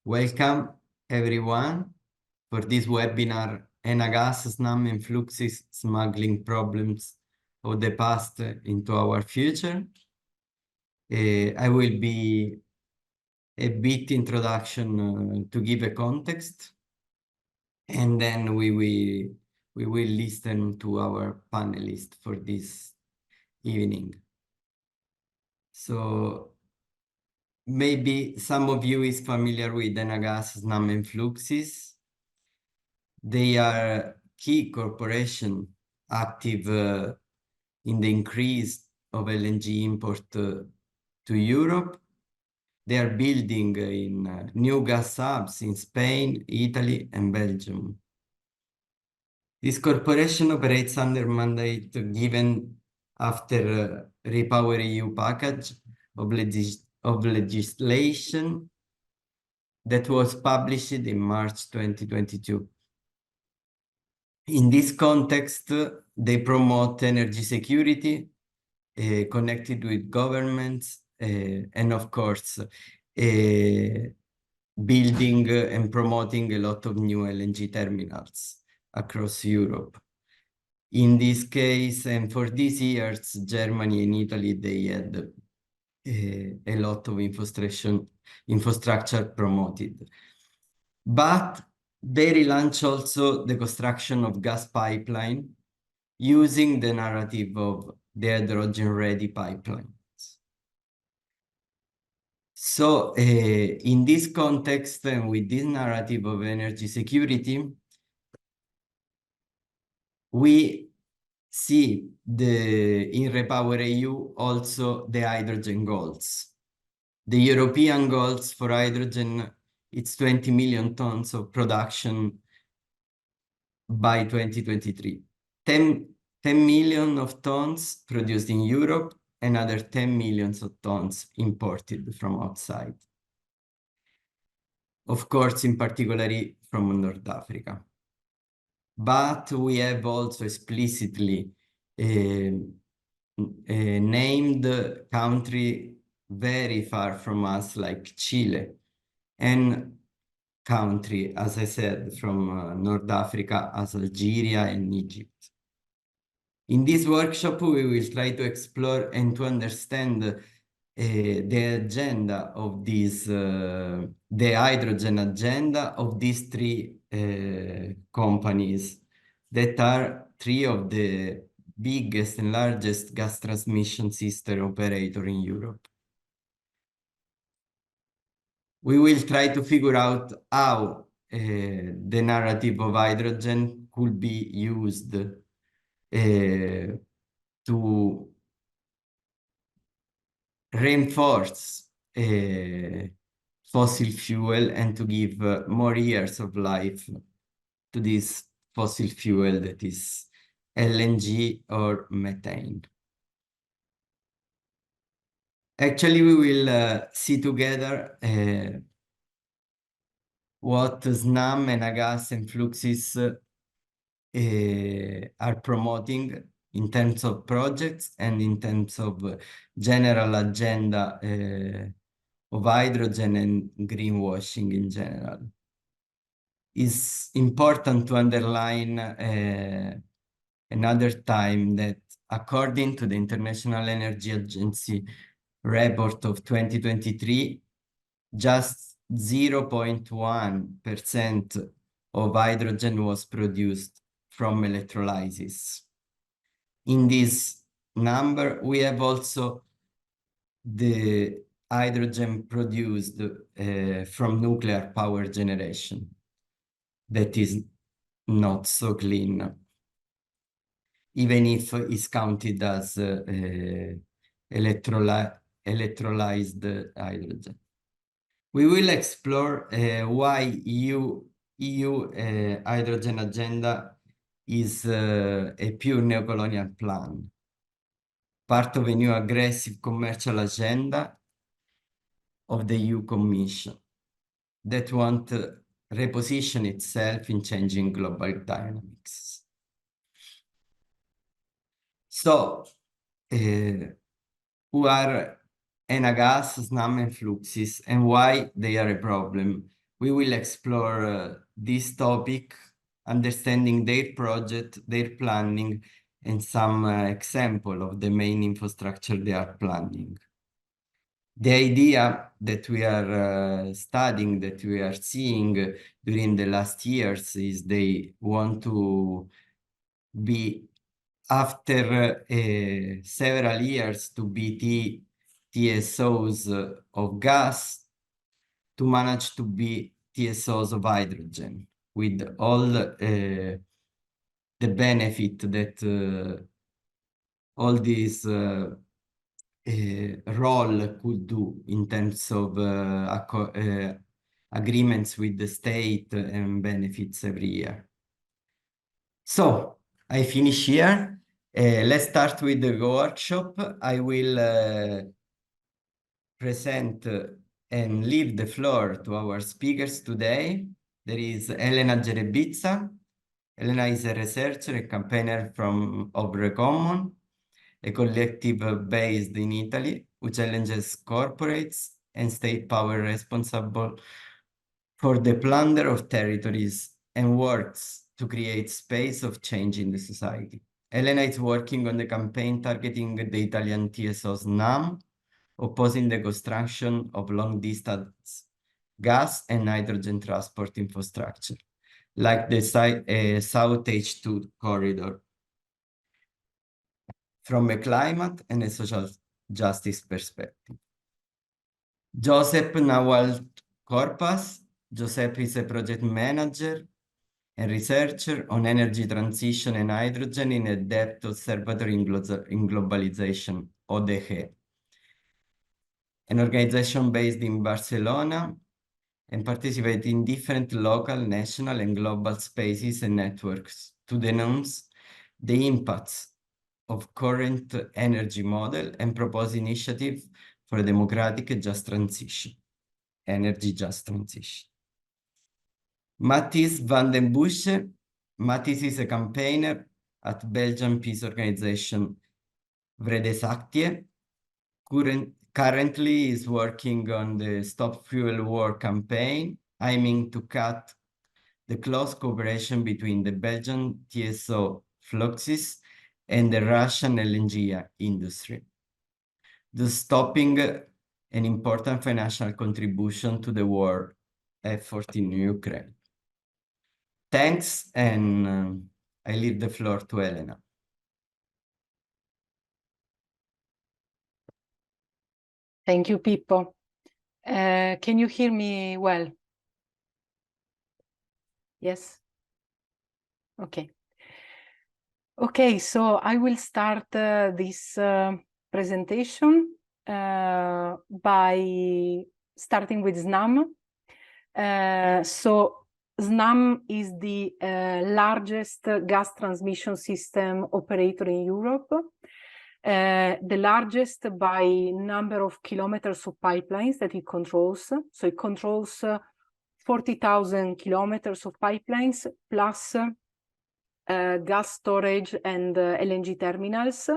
Welcome everyone for this webinar, Enagas, Snam and Fluxys smuggling problems of the past into our future. I will be a bit introduction to give a context, and then we will listen to our panelists for this evening. So maybe some of you is familiar with Enagas, Snam and Fluxys. They are key corporation active in the increase of LNG import to Europe. They are building in new gas hubs in Spain, Italy, and Belgium. This corporation operates under mandate given after REPowerEU package of legislation that was published in March 2022. In this context, they promote energy security connected with governments and, of course, building and promoting a lot of new LNG terminals across Europe. In this case, and for these years, Germany and Italy, they had a lot of infrastructure promoted. But they relaunch also the construction of gas pipeline using the narrative of the hydrogen-ready pipelines. So in this context and with this narrative of energy security, we see in REPowerEU also the hydrogen goals. The European goals for hydrogen, it's 20 million tons of production by 2023. 10 million of tons produced in Europe, another 10 millions of tons imported from outside. Of course, in particular from North Africa. But we have also explicitly named country very far from us, like Chile, and country, as I said, from North Africa, as Algeria and Egypt. In this workshop, we will try to explore and to understand the agenda of this, the hydrogen agenda of these three companies that are three of the biggest and largest gas transmission system operator in Europe. We will try to figure out how the narrative of hydrogen could be used to reinforce fossil fuel and to give more years of life to this fossil fuel that is LNG or methane. Actually, we will see together what Snam, Enagas, and Fluxys are promoting in terms of projects and in terms of general agenda of hydrogen and greenwashing in general. It's important to underline another time that according to the International Energy Agency report of 2023, just 0.1% of hydrogen was produced from electrolysis. In this number, we have also the hydrogen produced from nuclear power generation that is not so clean, even if it's counted as electrolyzed hydrogen. We will explore why EU hydrogen agenda is a pure neocolonial plan, part of a new aggressive commercial agenda of the EU Commission that want to reposition itself in changing global dynamics. So, who are Enagas, Snam, and Fluxys, and why they are a problem We will explore this topic, understanding their project, their planning, and some example of the main infrastructure they are planning. The idea that we are studying, that we are seeing during the last years is they want to be, after several years, to be TSOs of gas, to manage to be TSOs of hydrogen, with all the benefit that all these role could do in terms of agreements with the state and benefits every year. So I finish here. Let's start with the workshop. I will present and leave the floor to our speakers today. There is Elena Gerebizza. Elena is a researcher and campaigner of ReCommon, a collective based in Italy, who challenges corporates and state power responsible for the plunder of territories and works to create space of change in the society. Elena is working on the campaign targeting the Italian TSO Snam, opposing the construction of long-distance gas and nitrogen transport infrastructure, like the South H2 corridor, from a climate and a social justice perspective. Josep Nawal Korpas. Josep is a project manager and researcher on energy transition and hydrogen in a Deute Observatori in Globalitzaciò, ODG, an organization based in Barcelona, and participate in different local, national, and global spaces and networks to denounce the impacts of current energy model and propose initiative for a democratic and just transition, energy just transition. Matthijs van den Busche. Matthijs is a campaigner at Belgian peace organization Vredesactie. Currently is working on the Stop Fuel War campaign, aiming to cut the close cooperation between the Belgian TSO Fluxys and the Russian LNG industry, thus stopping an important financial contribution to the war effort in Ukraine. Thanks, and I leave the floor to Elena. Thank you, Pippo. Can you hear me well? Yes? Okay. Okay, so I will start this presentation by starting with Snam. So Snam is the largest gas transmission system operator in Europe, the largest by number of kilometers of pipelines that it controls. So it controls 40,000 kilometers of pipelines plus gas storage and LNG terminals.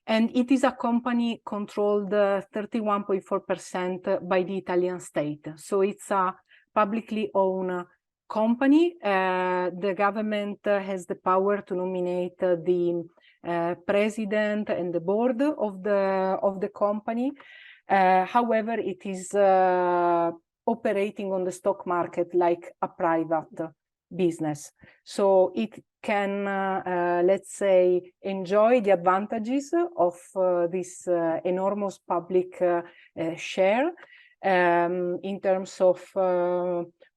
And it is a company controlled 31.4% by the Italian state. So it's a publicly owned company. The government has the power to nominate the president and the board of the company. However, it is operating on the stock market like a private business. So it can, let's say, enjoy the advantages of this enormous public share in terms of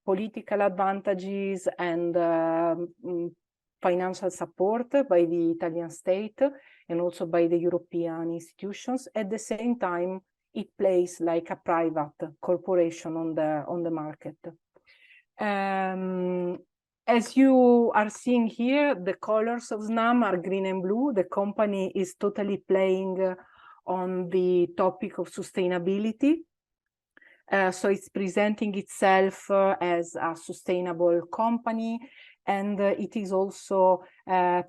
political advantages and financial support by the Italian state and also by the European institutions. At the same time, it plays like a private corporation on the market. As you are seeing here, the colors of Snam are green and blue. The company is totally playing on the topic of sustainability. So it's presenting itself as a sustainable company, and it is also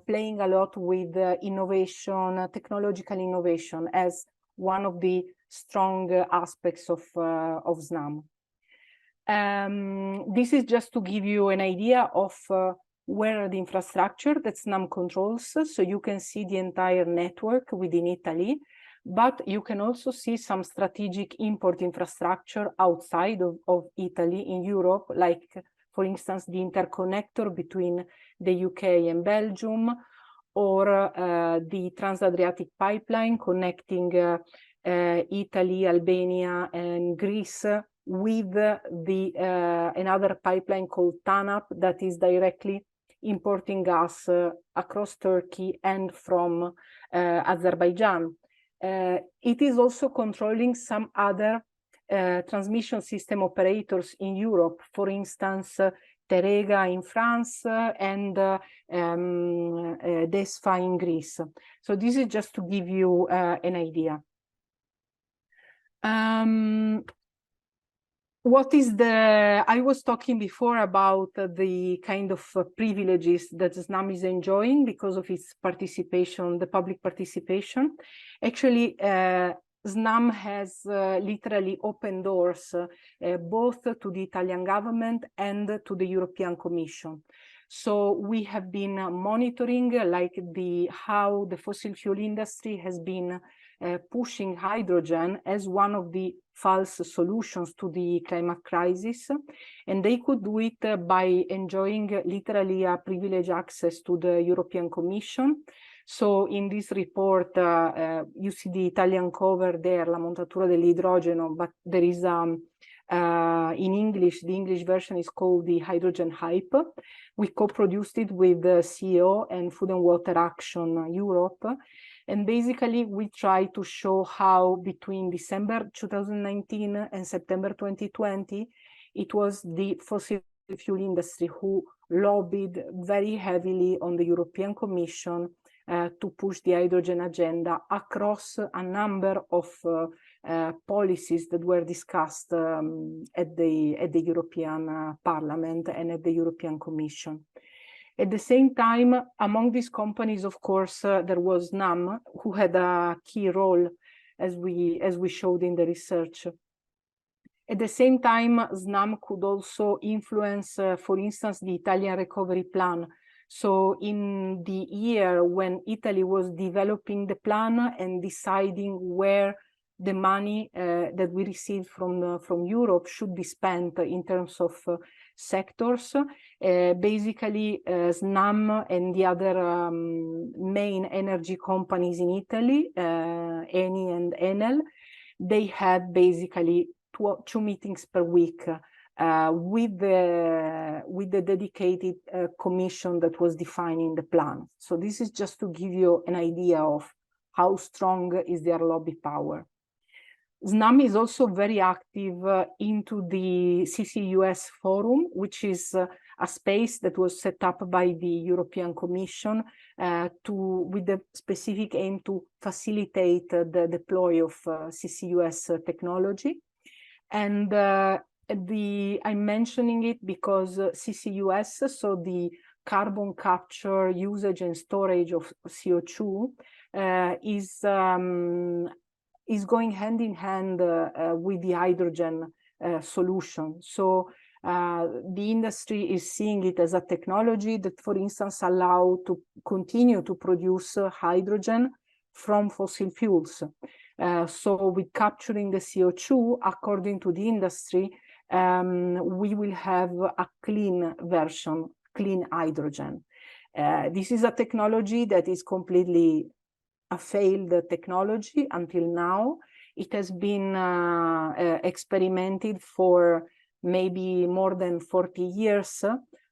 playing a lot with innovation, technological innovation, as one of the strong aspects of Snam. This is just to give you an idea of where the infrastructure that Snam controls. So you can see the entire network within Italy, but you can also see some strategic import infrastructure outside of Italy in Europe, like, for instance, the interconnector between the UK and Belgium, or the Trans-Adriatic pipeline connecting Italy, Albania, and Greece with another pipeline called TANAP that is directly importing gas across Turkey and from Azerbaijan. It is also controlling some other transmission system operators in Europe, for instance, Terega in France and DESFA in Greece. So this is just to give you an idea. What is I was talking before about the kind of privileges that Snam is enjoying because of its participation, the public participation. Actually, Snam has literally opened doors both to the Italian government and to the European Commission. So we have been monitoring how the fossil fuel industry has been pushing hydrogen as one of the false solutions to the climate crisis, and they could do it by enjoying literally a privileged access to the European Commission. So in this report, you see the Italian cover there, La montatura dell'idrogeno, but there is in English, the English version is called the Hydrogen Hype. We co-produced it with the CEO and Food and Water Accion Europe. And basically, we try to show how between December 2019 and September 2020, it was the fossil fuel industry who lobbied very heavily on the European Commission to push the hydrogen agenda across a number of policies that were discussed at the European Parliament and at the European Commission. At the same time, among these companies, of course, there was Snam, who had a key role, as we showed in the research. At the same time, Snam could also influence, for instance, the Italian recovery plan. So in the year when Italy was developing the plan and deciding where the money that we received from Europe should be spent in terms of sectors, basically Snam and the other main energy companies in Italy, Eni and Enel, they had basically two meetings per week with the dedicated commission that was defining the plan. So this is just to give you an idea of how strong is their lobby power. Snam is also very active into the CCUS forum, which is a space that was set up by the European Commission with the specific aim to facilitate the deploy of CCUS technology. And I'm mentioning it because CCUS, so the carbon capture, usage and storage of CO2, is going hand in hand with the hydrogen solution. So the industry is seeing it as a technology that, for instance, allow to continue to produce hydrogen from fossil fuels. So with capturing the CO2, according to the industry, we will have a clean version, clean hydrogen. This is a technology that is completely a failed technology until now. It has been experimented for maybe more than 40 years.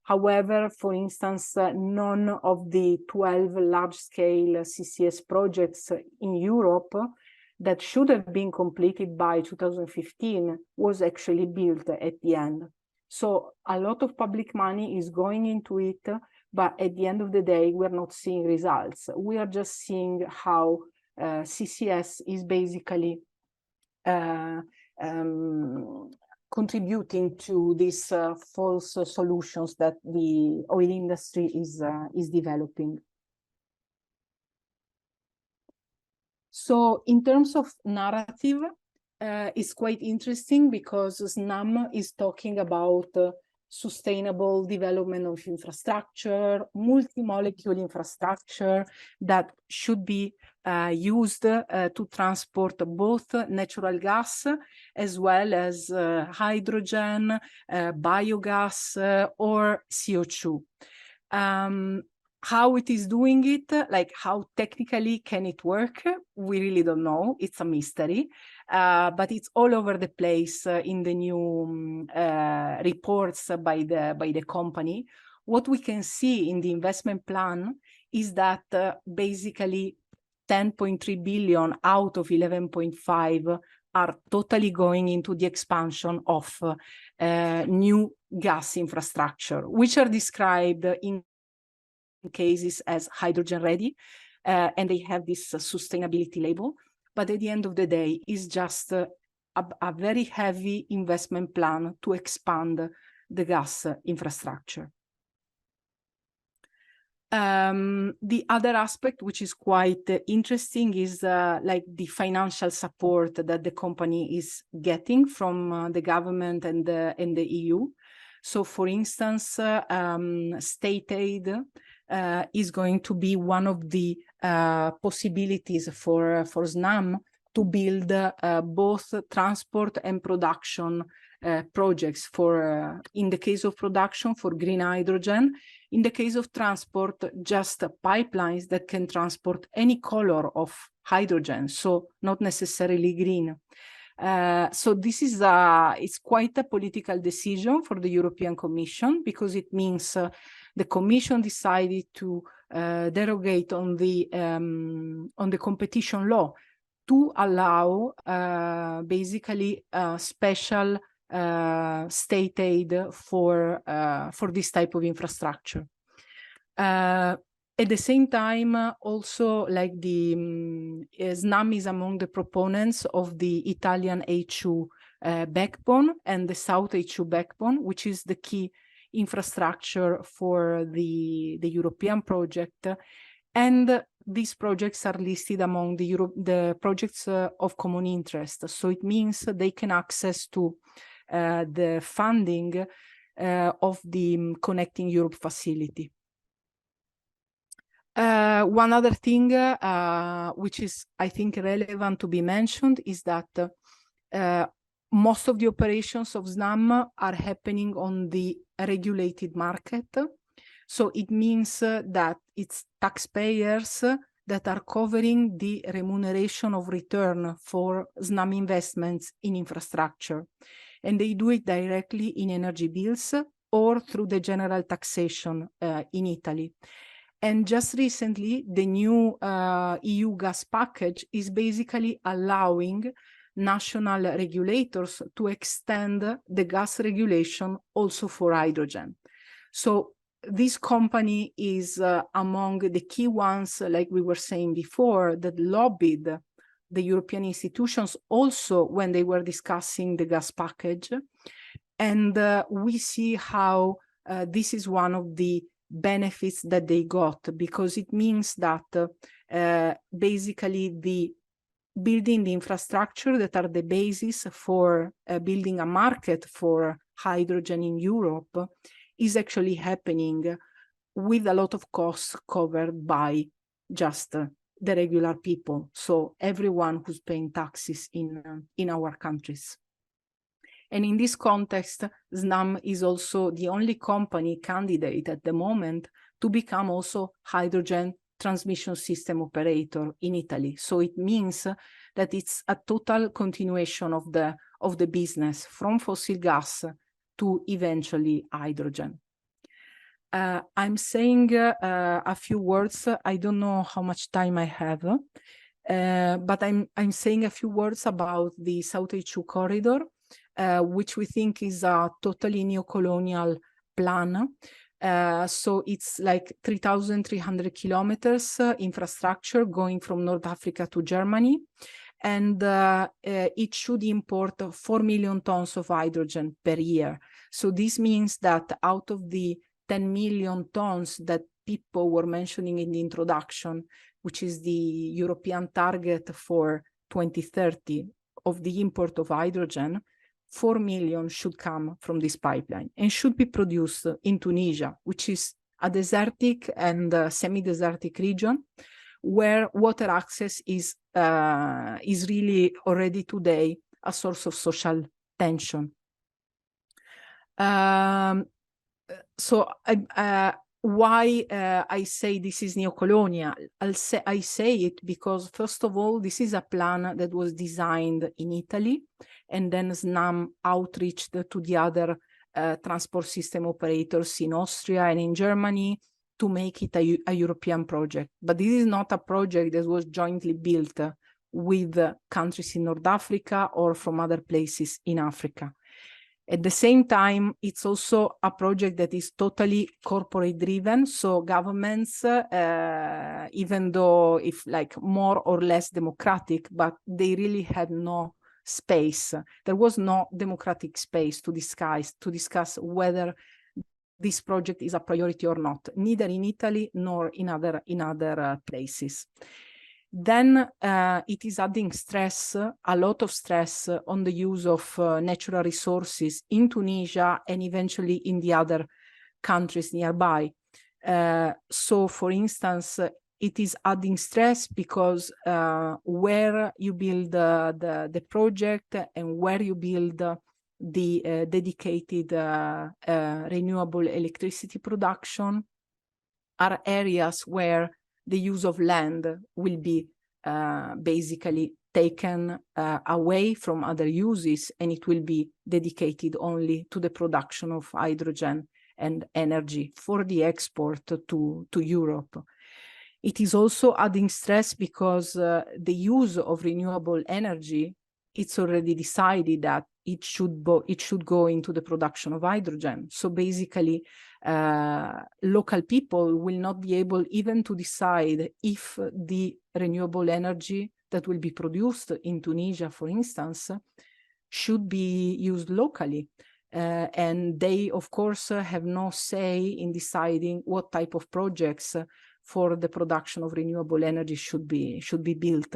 However, for instance, none of the 12 large-scale CCS projects in Europe that should have been completed by 2015 was actually built at the end. So a lot of public money is going into it, but at the end of the day, we're not seeing results. We are just seeing how CCS is basically contributing to these false solutions that the oil industry is developing. So in terms of narrative, is quite interesting because Snam is talking about sustainable development of infrastructure, multi-molecule infrastructure that should be used to transport both natural gas as well as hydrogen, biogas, or CO2. How it is doing it, like how technically can it work, we really don't know. It's a mystery, but it's all over the place in the new reports by the company. What we can see in the investment plan is that basically 10.3 billion out of 11.5 are totally going into the expansion of new gas infrastructure, which are described in cases as hydrogen ready, and they have this sustainability label. But at the end of the day, it's just a very heavy investment plan to expand the gas infrastructure. The other aspect, which is quite interesting, is like the financial support that the company is getting from the government and the EU. So, for instance, state aid is going to be one of the possibilities for Snam to build both transport and production projects for, in the case of production, for green hydrogen. In the case of transport, just pipelines that can transport any color of hydrogen, so not necessarily green. So this is it's quite a political decision for the European Commission, because it means the Commission decided to derogate on the competition law to allow basically special state aid for this type of infrastructure. At the same time, also, like the Snam is among the proponents of the Italian H2 backbone and the South H2 backbone, which is the key infrastructure for the European project. And these projects are listed among the projects of common interest. So it means they can access to the funding of the Connecting Europe facility. One other thing which is, I think, relevant to be mentioned is that most of the operations of Snam are happening on the regulated market. So it means that it's taxpayers that are covering the remuneration of return for Snam investments in infrastructure. And they do it directly in energy bills or through the general taxation in Italy. And just recently, the new EU gas package is basically allowing national regulators to extend the gas regulation also for hydrogen. So this company is among the key ones, like we were saying before, that lobbied the European institutions also when they were discussing the gas package. And we see how this is one of the benefits that they got, because it means that basically the building the infrastructure that are the basis for building a market for hydrogen in Europe is actually happening with a lot of costs covered by just the regular people, so everyone who's paying taxes in our countries. And in this context, Snam is also the only company candidate at the moment to become also hydrogen transmission system operator in Italy. So it means that it's a total continuation of the business from fossil gas to eventually hydrogen. I'm saying a few words. I don't know how much time I have, but I'm saying a few words about the South H2 corridor, which we think is a totally neocolonial plan. So it's like 3,300 kilometers infrastructure going from North Africa to Germany. And it should import 4 million tons of hydrogen per year. So this means that out of the 10 million tons that people were mentioning in the introduction, which is the European target for 2030, of the import of hydrogen, 4 million should come from this pipeline and should be produced in Tunisia, which is a desertic and semi-desertic region where water access is really already today a source of social tension. So why I say this is neocolonial? I say it because, first of all, this is a plan that was designed in Italy, and then Snam outreached to the other transport system operators in Austria and in Germany to make it a European project. But this is not a project that was jointly built with countries in North Africa or from other places in Africa. At the same time, it's also a project that is totally corporate driven. So governments, even though if like more or less democratic, but they really had no space. There was no democratic space to discuss whether this project is a priority or not, neither in Italy nor in other places. Then it is adding stress, a lot of stress on the use of natural resources in Tunisia and eventually in the other countries nearby. So, for instance, it is adding stress because where you build the project and where you build the dedicated renewable electricity production are areas where the use of land will be basically taken away from other uses, and it will be dedicated only to the production of hydrogen and energy for the export to Europe. It is also adding stress because the use of renewable energy, it's already decided that it should go into the production of hydrogen. So basically, local people will not be able even to decide if the renewable energy that will be produced in Tunisia, for instance, should be used locally. And they, of course, have no say in deciding what type of projects for the production of renewable energy should be built.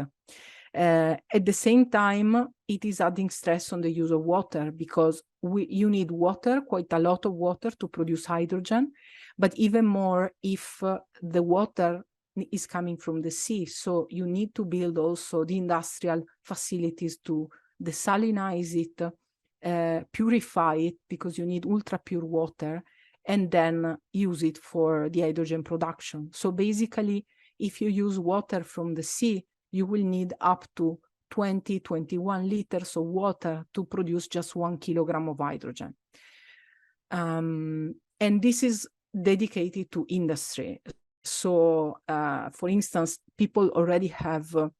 At the same time, it is adding stress on the use of water because you need water, quite a lot of water to produce hydrogen, but even more if the water is coming from the sea. So you need to build also the industrial facilities to desalinize it, purify it because you need ultra pure water, and then use it for the hydrogen production. So basically, if you use water from the sea, you will need up to 21 liters of water to produce just 1 kilogram of hydrogen. And this is dedicated to industry. So, for instance, people already have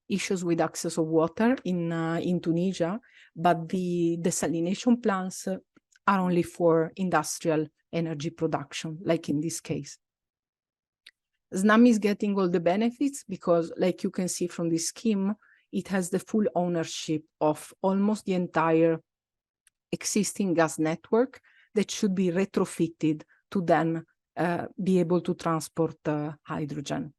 issues with access of water in Tunisia, but the desalination plants are only for industrial energy production, like in this case. Snam is getting all the benefits because, like you can see from this scheme, it has the full ownership of almost the entire existing gas network that should be retrofitted to then be able to transport hydrogen.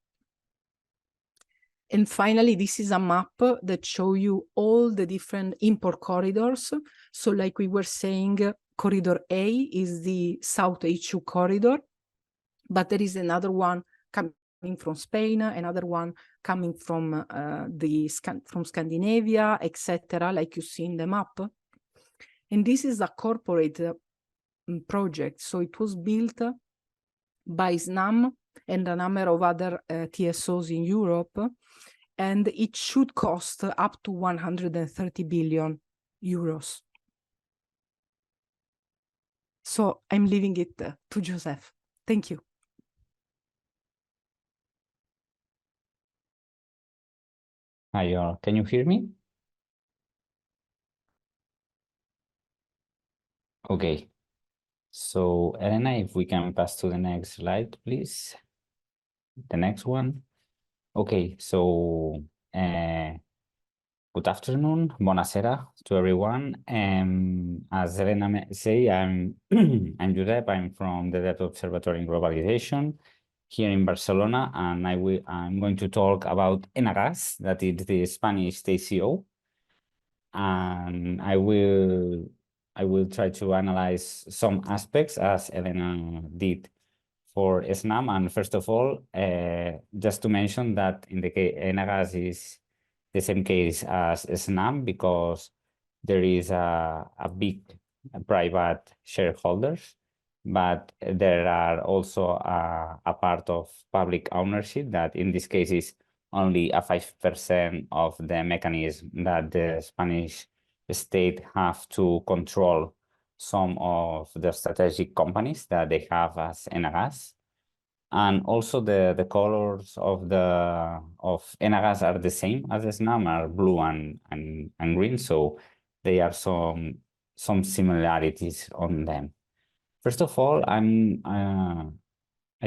And finally, this is a map that shows you all the different import corridors. So like we were saying, Corridor A is the South HU corridor, but there is another one coming from Spain, another one coming from from Scandinavia, etc., like you see in the map. And this is a corporate project. So it was built by Snam and a number of other TSOs in Europe, and it should cost up to 130 billion euros. So I'm leaving it to Joseph. Thank you. Hi, can you hear me? Okay. So, Elena, if we can pass to the next slide, please. The next one. Okay, so good afternoon, buonasera to everyone. As Elena say, I'm I'm Josep. I'm from the Deute Observatori in Globalization here in Barcelona, and I'm going to talk about Enagas, that is the Spanish TSO. and I will try to analyze some aspects as Elena did for Snam. And first of all, just to mention that in the case Enagas is the same case as Snam, because there is a big private shareholders, but there are also a part of public ownership that in this case is only a 5% of the mechanism that the Spanish state have to control some of the strategic companies that they have as Enagas. And also the colors of Enagas are the same as the Snam, are blue and green, so they are some similarities on them. First of all, I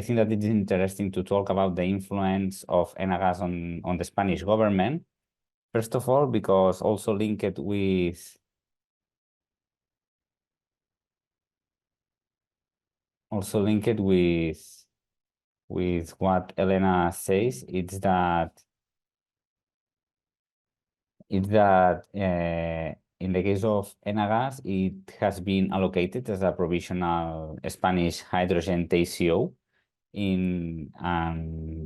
think that it is interesting to talk about the influence of Enagas on the Spanish government. First of all, because also linked with what Elena says, it's that in the case of Enagas, it has been allocated as a provisional Spanish hydrogen TSO, and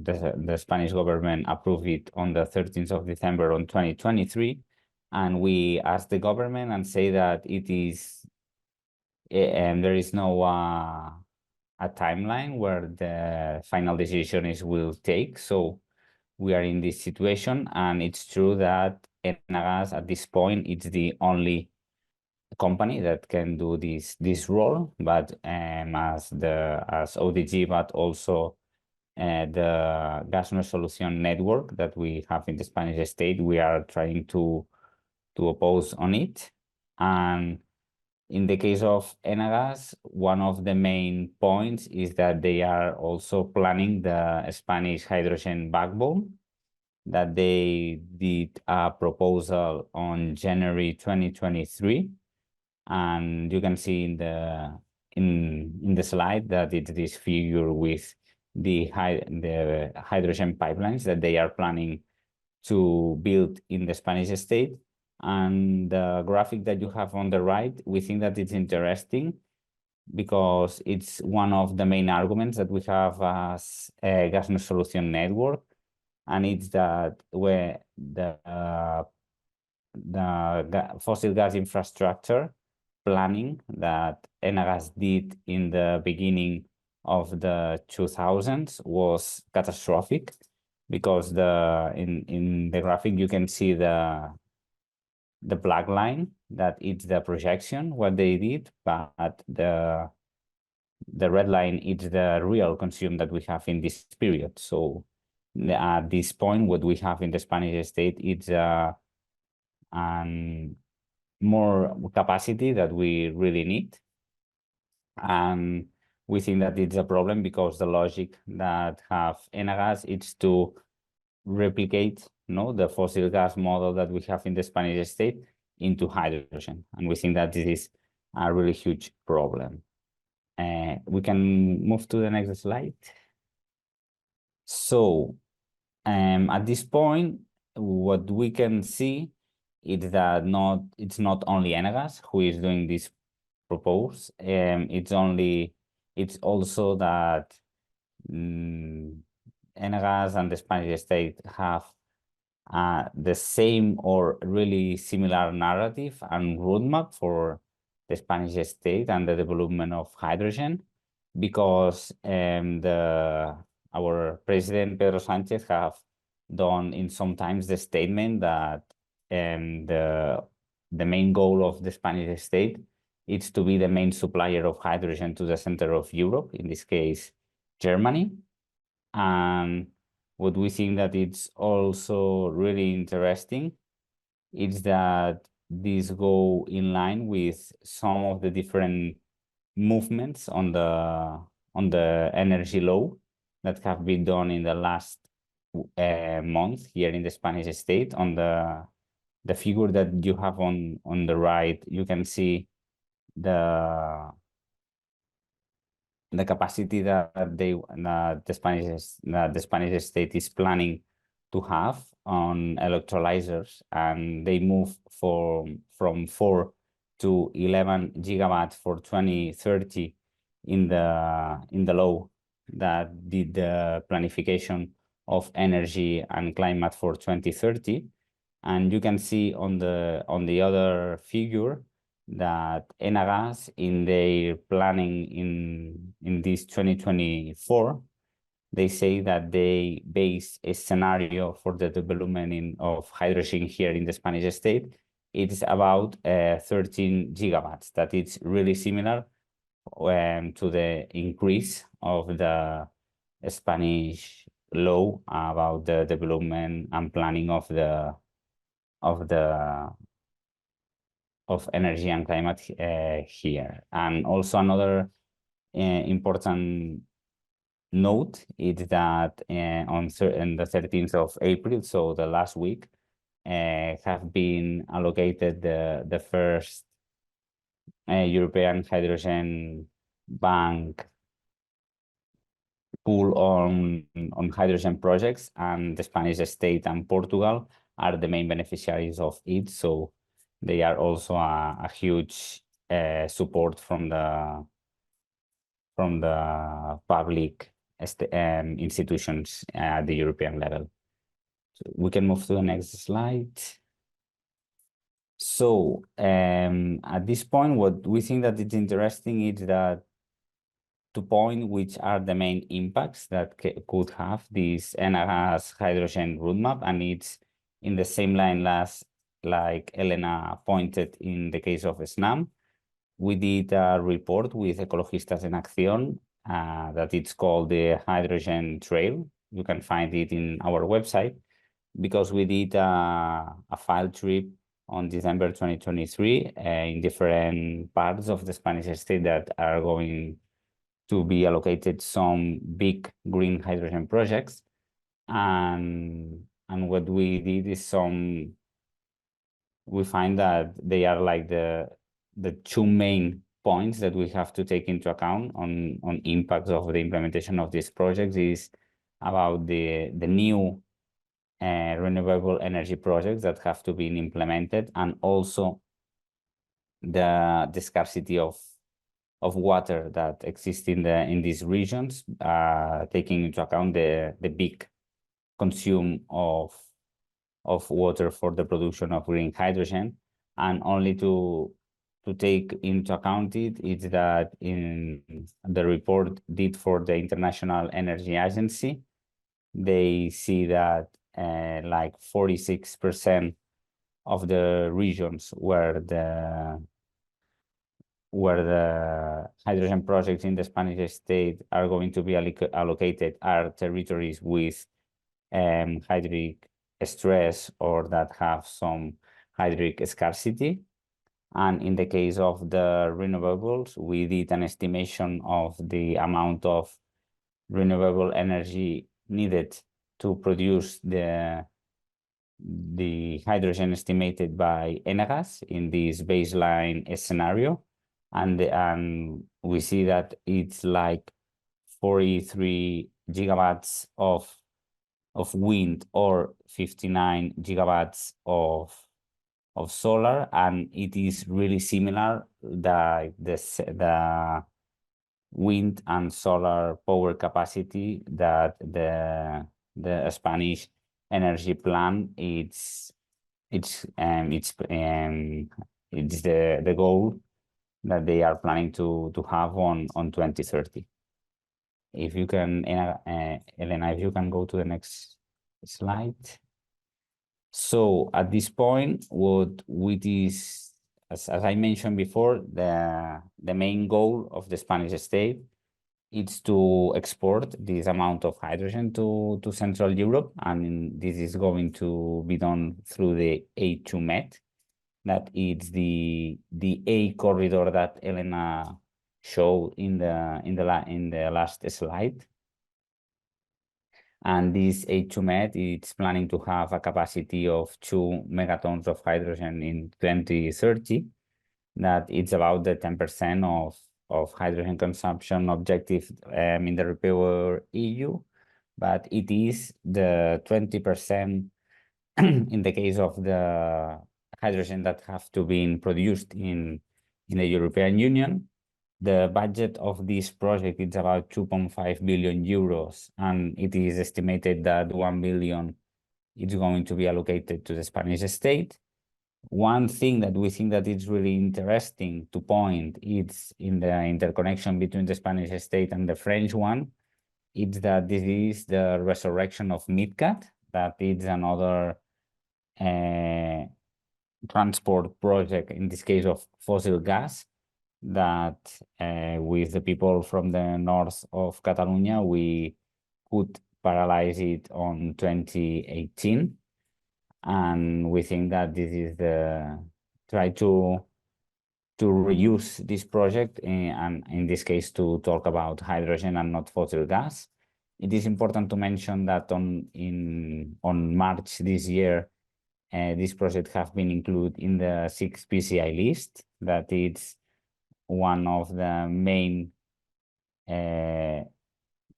the Spanish government approved it on the 13th of December on 2023. And we asked the government and say that it is, and there is no a timeline where the final decision will take. So we are in this situation, and it's true that Enagas at this point it's the only company that can do this role, but as ODG, but also the gas resolution network that we have in the Spanish state, we are trying to oppose on it. And in the case of Enagas, one of the main points is that they are also planning the Spanish hydrogen backbone, that they did a proposal on January 2023. And you can see in the slide that it's this figure with the hydrogen pipelines that they are planning to build in the Spanish state. And the graphic that you have on the right, we think that it's interesting because it's one of the main arguments that we have as a gas resolution network, and it's that where the fossil gas infrastructure planning that Enagas did in the beginning of the 2000s was catastrophic, because in the graphic you can see the black line, that it's the projection what they did, but the red line is the real consume that we have in this period. So at this point, what we have in the Spanish state, it's more capacity that we really need. And we think that it's a problem because the logic that have Enagas is to replicate the fossil gas model that we have in the Spanish state into hydrogen. And we think that this is a really huge problem. We can move to the next slide. So at this point, what we can see is that it's not only Enagas who is doing this propose. It's also that Enagas and the Spanish state have the same or really similar narrative and roadmap for the Spanish state and the development of hydrogen, because our president Pedro Sanchez have done in sometimes the statement that the main goal of the Spanish state is to be the main supplier of hydrogen to the center of Europe, in this case Germany. And what we think that it's also really interesting is that these go in line with some of the different movements on the energy law that have been done in the last month here in the Spanish state. On the figure that you have on the right, you can see the capacity that the Spanish state is planning to have on electrolyzers, and they move from 4 to 11 gigawatts for 2030 in the law that did the planification of energy and climate for 2030. And you can see on the other figure that Enagas, in their planning in this 2024, they say that they base a scenario for the development of hydrogen here in the Spanish state. It's about 13 gigawatts. That it's really similar to the increase of the Spanish law about the development and planning of energy and climate here. And also another important note is that on the 13th of April, so the last week, have been allocated the first European Hydrogen Bank pool on hydrogen projects, and the Spanish state and Portugal are the main beneficiaries of it. So they are also a huge support from the public institutions at the European level. So we can move to the next slide. So at this point, what we think that it's interesting is that to point which are the main impacts that could have this Enagas hydrogen roadmap, and it's in the same line as like Elena pointed in the case of Snam. We did a report with Ecologistas and Accion that it's called the Hydrogen Trail. You can find it in our website, because we did a field trip on December 2023 in different parts of the Spanish state that are going to be allocated some big green hydrogen projects. And what we did is we find that they are like the two main points that we have to take into account on impacts of the implementation of these projects is about the new renewable energy projects that have to be implemented, and also the scarcity of water that exists in these regions, taking into account the big consume of water for the production of green hydrogen. And only to take into account is that in the report did for the International Energy Agency, they see that like 46% of the regions where the hydrogen projects in the Spanish state are going to be allocated are territories with hydric stress or that have some hydric scarcity. And in the case of the renewables, we did an estimation of the amount of renewable energy needed to produce the hydrogen estimated by Enagas in this baseline scenario. And we see that it's like 43 gigawatts of wind or 59 gigawatts of solar, and it is really similar. The wind and solar power capacity that the Spanish energy plan it's the goal that they are planning to have on 2030. If you can, Elena, if you can go to the next slide. So at this point, what is, as I mentioned before, the main goal of the Spanish state is to export this amount of hydrogen to Central Europe, and this is going to be done through the A2 Med. That is the A corridor that Elena showed in the last slide. And this A2 Med, it's planning to have a capacity of 2 megatons of hydrogen in 2030. That it's about the 10% of hydrogen consumption objective in the REPower EU. but it is the 20% in the case of the hydrogen that have to be produced in the European Union. The budget of this project is about 2.5 billion euros, and it is estimated that 1 billion is going to be allocated to the Spanish state. One thing that we think that is really interesting to point is in the interconnection between the Spanish state and the French one, it's that this is the resurrection of MidCat, that is another transport project, in this case of fossil gas, that with the people from the north of Catalonia, we could paralyze it on 2018. And we think that this is the try to reuse this project and in this case to talk about hydrogen and not fossil gas. It is important to mention that on March this year, this project have been included in the 6 PCI list, that it's one of the main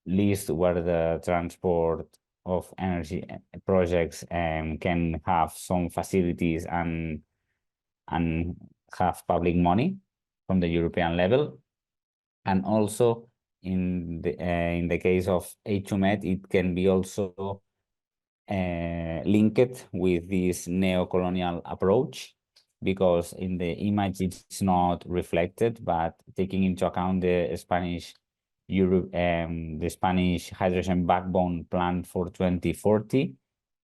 lists where the transport of energy projects can have some facilities and have public money from the European level. And also in the case of H2Med, it can be also linked with this neocolonial approach, because in the image it's not reflected, but taking into account the Spanish hydrogen backbone plan for 2040,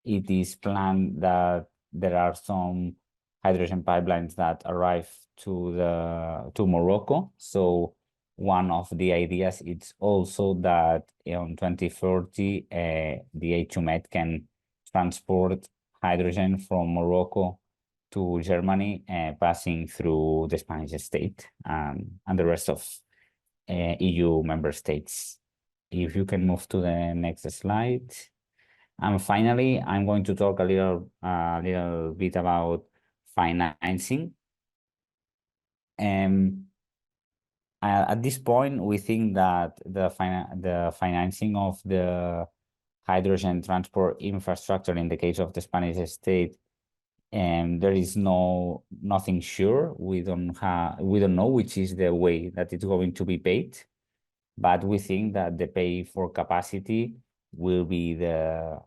it is planned that there are some hydrogen pipelines that arrive to Morocco. So one of the ideas is also that in 2040 the H2Med can transport hydrogen from Morocco to Germany, passing through the Spanish state and the rest of EU member states. If you can move to the next slide. And finally, I'm going to talk a little bit about financing. At this point, we think that the financing of the hydrogen transport infrastructure in the case of the Spanish state, there is nothing sure. We don't know which is the way that it's going to be paid, but we think that the pay for capacity will be the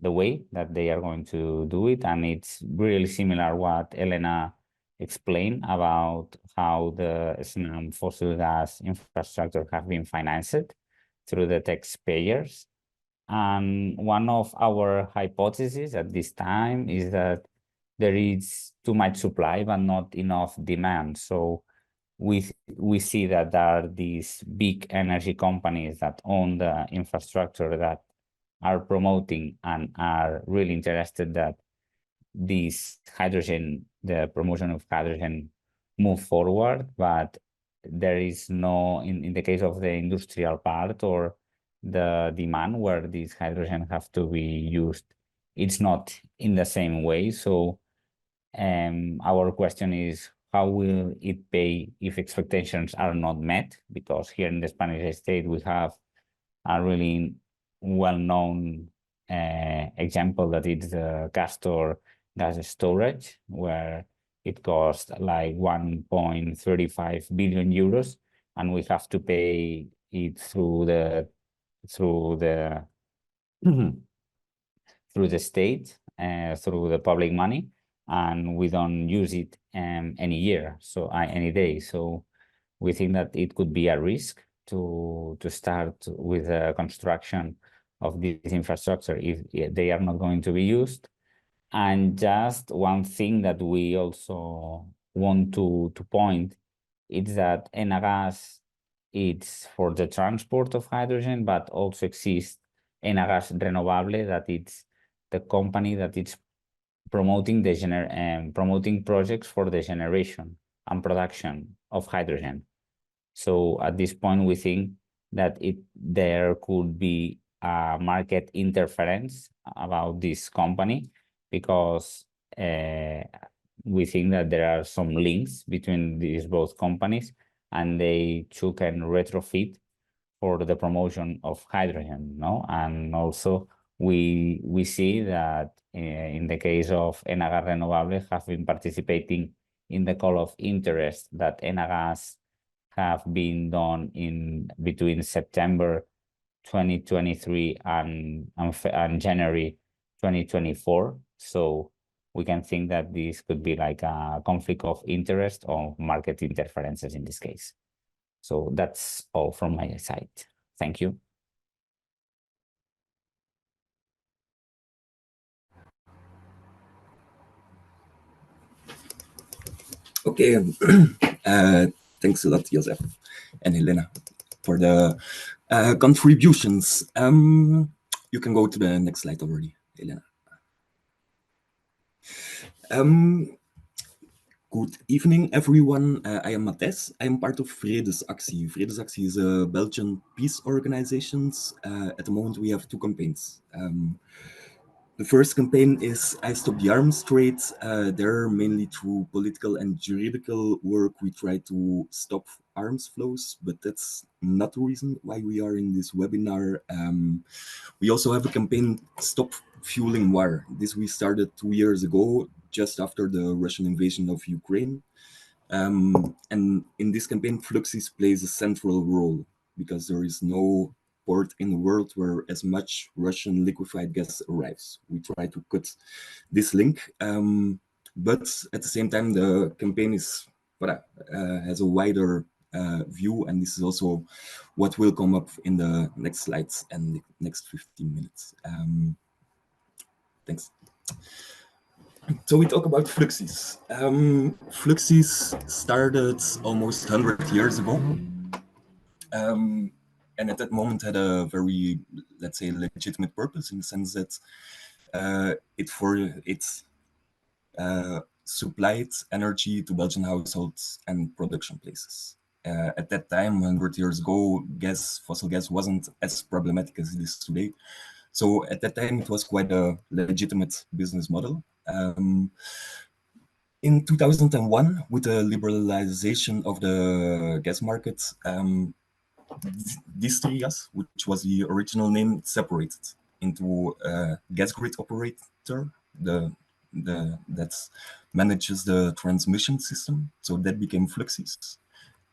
way that they are going to do it, and it's really similar what Elena explained about how the Snam fossil gas infrastructure have been financed through the taxpayers. And one of our hypotheses at this time is that there is too much supply but not enough demand. So we see that there are these big energy companies that own the infrastructure that are promoting and are really interested that this hydrogen, the promotion of hydrogen, move forward, but there is no, in the case of the industrial part or the demand where this hydrogen have to be used, it's not in the same way. So our question is, how will it pay if expectations are not met? Because here in the Spanish state, we have a really well-known example that is the Castor gas storage, where it costs like 1.35 billion euros, and we have to pay it through the state, through the public money, and we don't use it any year, so any day. So we think that it could be a risk to start with the construction of this infrastructure if they are not going to be used. And just one thing that we also want to point is that Enagas, it's for the transport of hydrogen, but also exists Enagas Renovable, that it's the company that it's promoting promoting projects for the generation and production of hydrogen. So at this point, we think that there could be a market interference about this company, because we think that there are some links between these both companies, and they too can retrofit for the promotion of hydrogen, no? And also we see that in the case of Enagas Renovables have been participating in the call of interest that Enagas have been done in between September 2023 and January 2024. So we can think that this could be like a conflict of interest or market interferences in this case. So that's all from my side. Thank you. Okay, thanks a lot, Joseph and Helena, for the contributions. You can go to the next slide already, Helena. Good evening, everyone. I am Matthijs. I am part of Vredesactie. Vredesactie is a Belgian peace organization. At the moment, we have two campaigns. The first campaign is I Stop the Arms Trade. There, mainly through political and juridical work, we try to stop arms flows, but that's not the reason why we are in this webinar. We also have a campaign, Stop Fueling War. This we started 2 years ago, just after the Russian invasion of Ukraine. And in this campaign, Fluxys plays a central role because there is no port in the world where as much Russian liquefied gas arrives. We try to cut this link, but at the same time, the campaign is has a wider view, and this is also what will come up in the next slides and the next 15 minutes. Thanks. So we talk about Fluxys. Fluxys started almost 100 years ago. And at that moment had a very, let's say, legitimate purpose in the sense that it supplied energy to Belgian households and production places. At that time, 100 years ago, fossil gas wasn't as problematic as it is today. So at that time, it was quite a legitimate business model. In 2001, with the liberalization of the gas market, Distrigas, which was the original name, separated into a gas grid operator, that manages the transmission system. So that became Fluxys.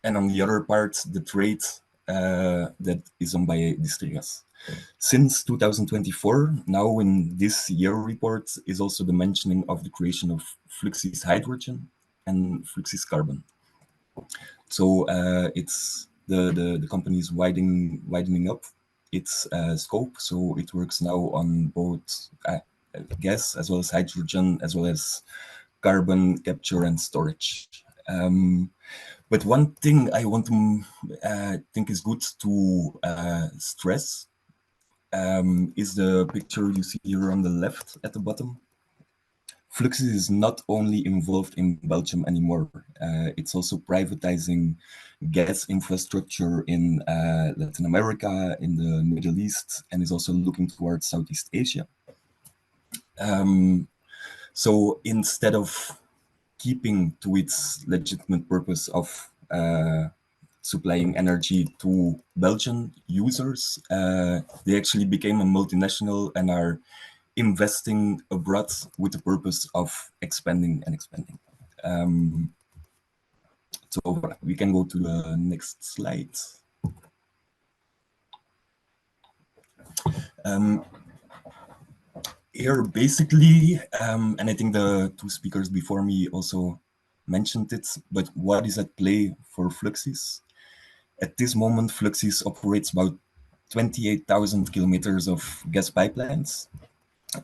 And on the other part, the trade that is owned by Distrigas. Since 2024, now in this year report is also the mentioning of the creation of Fluxys Hydrogen and Fluxys Carbon. So it's the company is widening up its scope, so it works now on both gas as well as hydrogen as well as carbon capture and storage. But one thing I want to think is good to stress is the picture you see here on the left at the bottom. Fluxys is not only involved in Belgium anymore, it's also privatizing gas infrastructure in Latin America, in the Middle East, and is also looking towards Southeast Asia. So instead of keeping to its legitimate purpose of supplying energy to Belgian users, they actually became a multinational and are investing abroad with the purpose of expanding and expanding. So we can go to the next slide. Here basically, and I think the two speakers before me also mentioned it, but what is at play for Fluxys? At this moment, Fluxys operates about 28,000 kilometers of gas pipelines.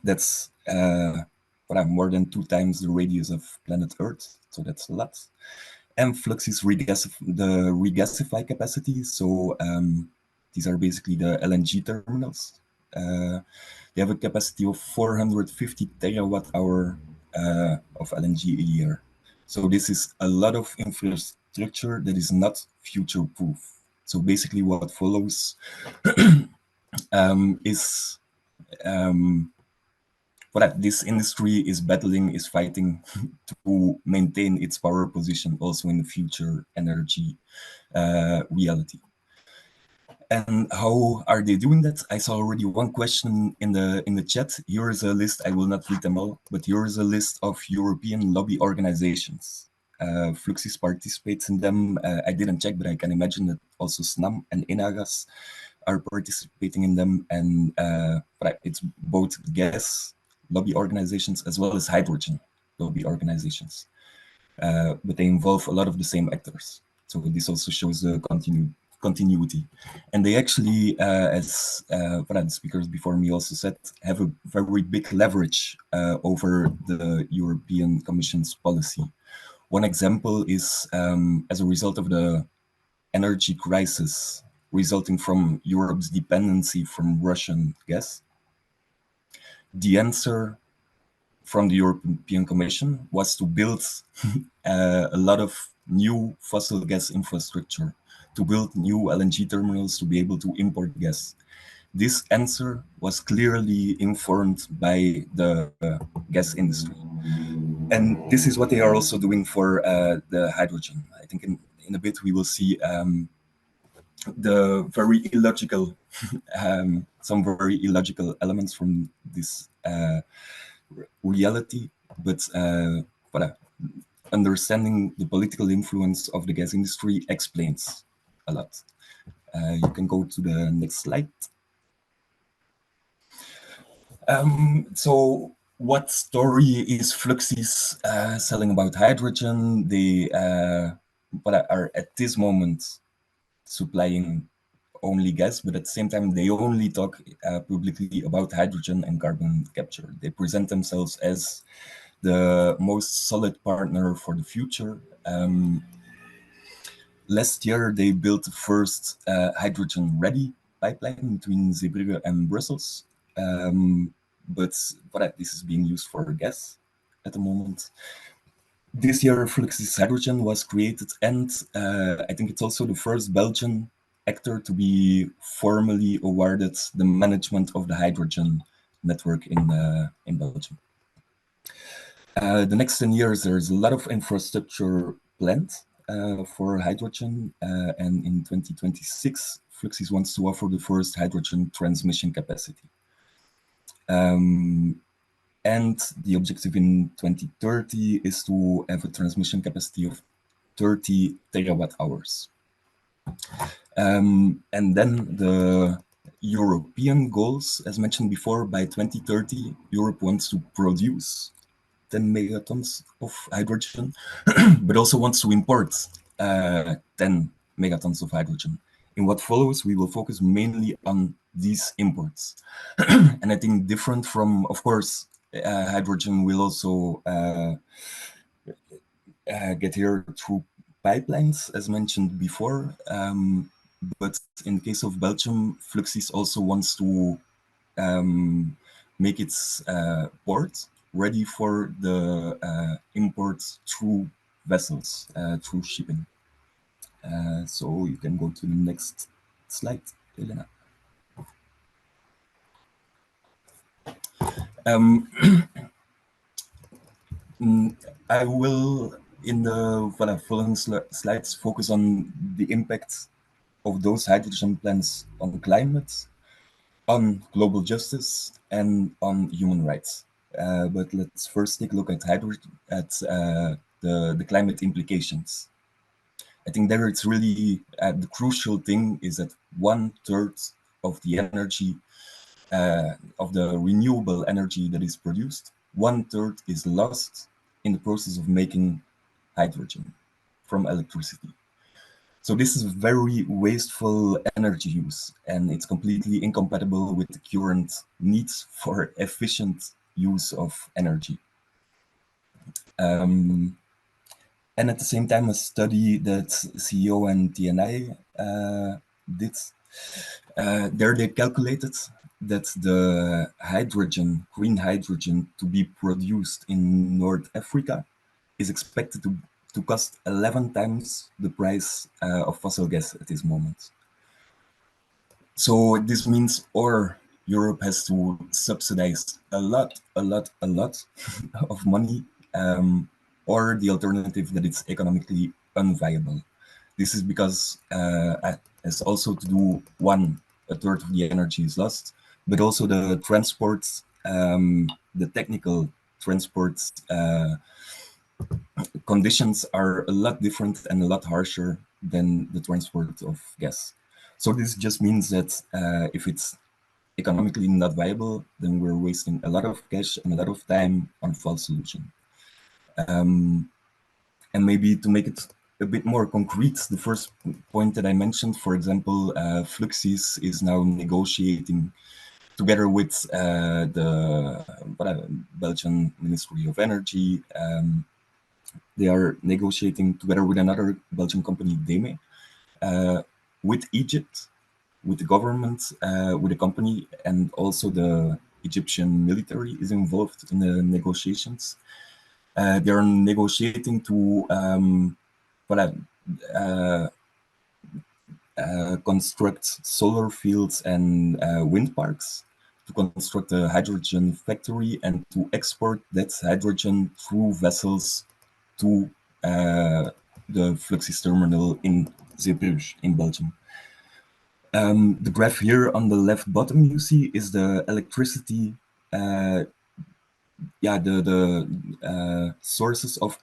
That's more than 2 times the radius of planet Earth, so that's a lot. And Fluxys the regasify capacity, so these are basically the LNG terminals. They have a capacity of 450 terawatt hour of LNG a year. So this is a lot of infrastructure that is not future-proof. So basically what follows is what this industry is battling, is fighting to maintain its power position also in the future energy reality. And how are they doing that? I saw already one question in the chat. Here is a list. I will not read them all, but here is a list of European lobby organizations. Fluxys participates in them. I didn't check, but I can imagine that also Snam and Enagas are participating in them. And but it's both gas lobby organizations as well as hydrogen lobby organizations. But they involve a lot of the same actors. So this also shows the continuity. And they actually, as the speakers before me also said, have a very big leverage over the European Commission's policy. One example is as a result of the energy crisis resulting from Europe's dependency from Russian gas, the answer from the European Commission was to build a lot of new fossil gas infrastructure, to build new LNG terminals to be able to import gas. This answer was clearly informed by the gas industry. And this is what they are also doing for the hydrogen. I think in a bit we will see the very illogical, some very illogical elements from this reality, but understanding the political influence of the gas industry explains a lot. You can go to the next slide. So what story is Fluxys selling about hydrogen? They are at this moment supplying only gas, but at the same time, they only talk publicly about hydrogen and carbon capture. They present themselves as the most solid partner for the future. Last year, they built the first hydrogen-ready pipeline between Zeebrugge and Brussels. But this is being used for gas at the moment. This year, Fluxys Hydrogen was created, and I think it's also the first Belgian actor to be formally awarded the management of the hydrogen network in Belgium. The next 10 years, there's a lot of infrastructure planned for hydrogen, and in 2026, Fluxys wants to offer the first hydrogen transmission capacity. And the objective in 2030 is to have a transmission capacity of 30 terawatt hours. And then the European goals, as mentioned before, by 2030, Europe wants to produce 10 megatons of hydrogen, but also wants to import 10 megatons of hydrogen. In what follows, we will focus mainly on these imports. And I think different from, of course, hydrogen will also get here through pipelines, as mentioned before. But in the case of Belgium, Fluxys also wants to make its port ready for the imports through vessels, through shipping. So you can go to the next slide, Elena. I will, in the following slides, focus on the impact of those hydrogen plants on climate, on global justice, and on human rights. But let's first take a look at the climate implications. I think there it's really the crucial thing is that 1/3 of the energy, of the renewable energy that is produced, 1/3 is lost in the process of making hydrogen from electricity. So this is very wasteful energy use, and it's completely incompatible with the current needs for efficient use of energy. And at the same time, a study that CEO and TNI did, there they calculated that the hydrogen, green hydrogen, to be produced in North Africa is expected to cost 11 times the price of fossil gas at this moment. So this means Europe has to subsidize a lot of money, or the alternative that it's economically unviable. This is because, has also to do, one, a third of the energy is lost, but also the transport, the technical transport conditions are a lot different and a lot harsher than the transport of gas. So this just means that if it's economically not viable, then we're wasting a lot of cash and a lot of time on false solution. And maybe to make it a bit more concrete, the first point that I mentioned, for example, Fluxys is now negotiating together with the Belgian Ministry of Energy. They are negotiating together with another Belgian company, Deute, with Egypt, with the government, with the company, and also the Egyptian military is involved in the negotiations. They are negotiating to construct solar fields and wind parks, to construct a hydrogen factory, and to export that hydrogen through vessels to the Fluxys terminal in Zeebrugge in Belgium. The graph here on the left bottom you see is the electricity, the sources of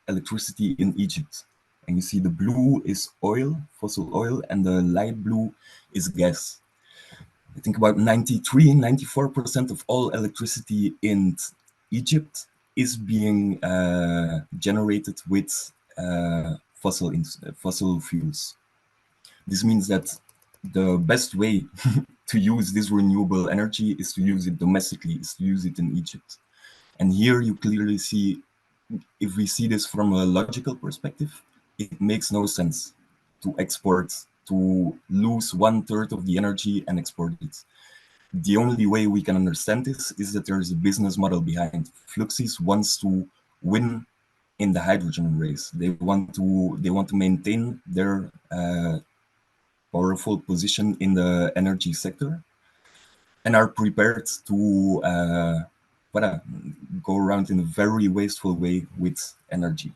electricity in Egypt. And you see the blue is oil, fossil oil, and the light blue is gas. I think about 94% of all electricity in Egypt is being generated with fossil fuels. This means that the best way to use this renewable energy is to use it domestically, is to use it in Egypt. And here you clearly see, if we see this from a logical perspective, it makes no sense to export, to lose 1/3 of the energy and export it. The only way we can understand this is that there is a business model behind. Fluxys wants to win in the hydrogen race. They want to maintain their powerful position in the energy sector, and are prepared to go around in a very wasteful way with energy.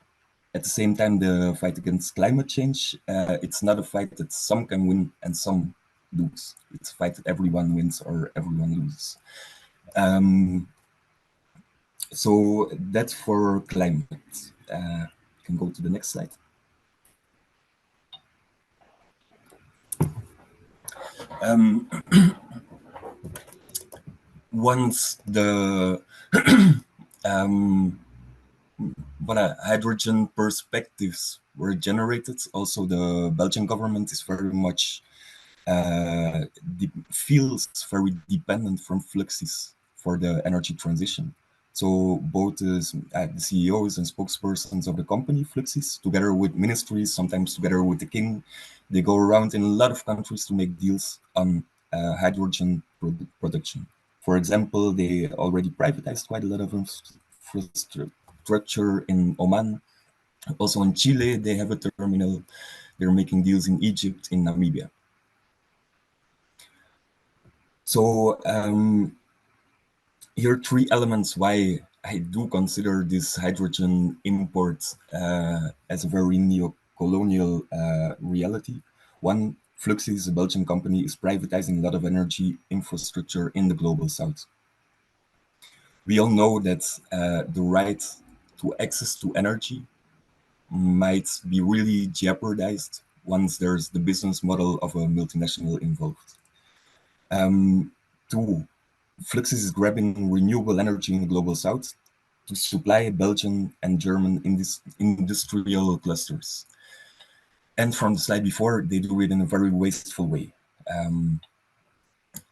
At the same time, the fight against climate change, it's not a fight that some can win and some lose. It's a fight that everyone wins or everyone loses. So that's for climate. Can go to the next slide. Once the hydrogen perspectives were generated, also the Belgian government is very much feels very dependent from Fluxys for the energy transition. So both the CEOs and spokespersons of the company Fluxys, together with ministries, sometimes together with the king, they go around in a lot of countries to make deals on hydrogen production. For example, they already privatized quite a lot of infrastructure in Oman. Also in Chile, they have a terminal. They're making deals in Egypt, in Namibia. So here are 3 elements why I do consider this hydrogen import as a very neo-colonial reality. One, Fluxys, a Belgian company, is privatizing a lot of energy infrastructure in the global south. We all know that the right to access to energy might be really jeopardized once there's the business model of a multinational involved. 2, Fluxys is grabbing renewable energy in the global south to supply Belgian and German industrial clusters. And from the slide before, they do it in a very wasteful way. And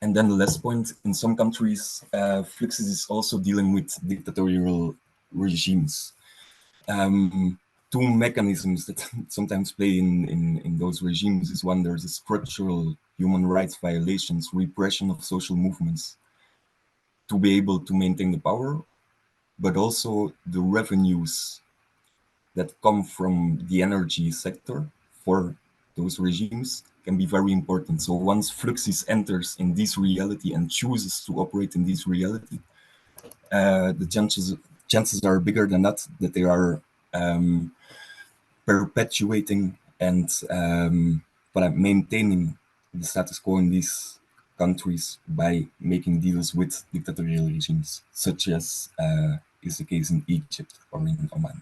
then the last point, in some countries, Fluxys is also dealing with dictatorial regimes. 2 mechanisms that sometimes play in those regimes is, one, there's a structural human rights violations, repression of social movements to be able to maintain the power, but also the revenues that come from the energy sector for those regimes can be very important. So once Fluxys enters in this reality and chooses to operate in this reality, the chances are bigger than that they are perpetuating and maintaining the status quo in these countries by making deals with dictatorial regimes, such as is the case in Egypt or in Oman.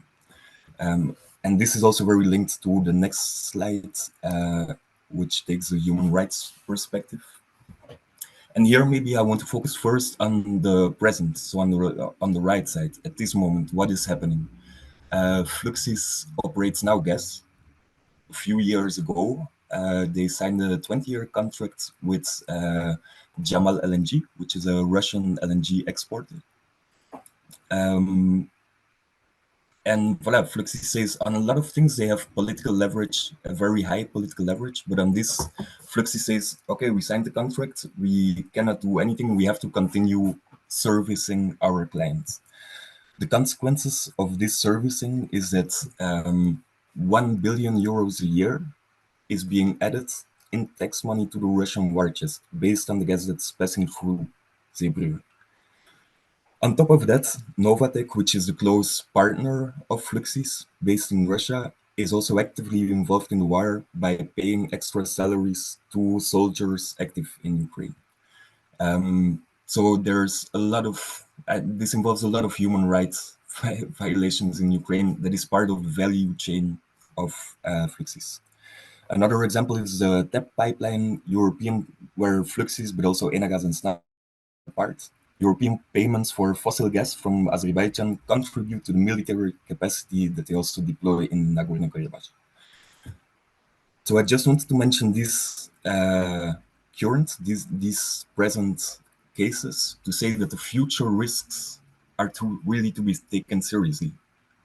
And this is also very linked to the next slide, which takes a human rights perspective. And here, maybe I want to focus first on the present, so on the right side. At this moment, what is happening? Fluxys operates now gas. A few years ago, they signed a 20-year contract with Jamal LNG, which is a Russian LNG exporter. And voilà, Fluxys says on a lot of things they have political leverage, a very high political leverage. But on this, Fluxys says, okay, we signed the contract, we cannot do anything, we have to continue servicing our clients. The consequences of this servicing is that 1 billion euros a year is being added in tax money to the Russian war chest based on the gas that's passing through Zeebrugge. On top of that, Novatek, which is the close partner of Fluxys based in Russia, is also actively involved in the war by paying extra salaries to soldiers active in Ukraine. So there's a lot of, this involves a lot of human rights violations in Ukraine that is part of the value chain of Fluxys. Another example is the TAP pipeline, European, where Fluxys, but also Enagas and Snam part. European payments for fossil gas from Azerbaijan contribute to the military capacity that they also deploy in Nagorno-Karabakh. So I just wanted to mention these these present cases to say that the future risks are really to be taken seriously.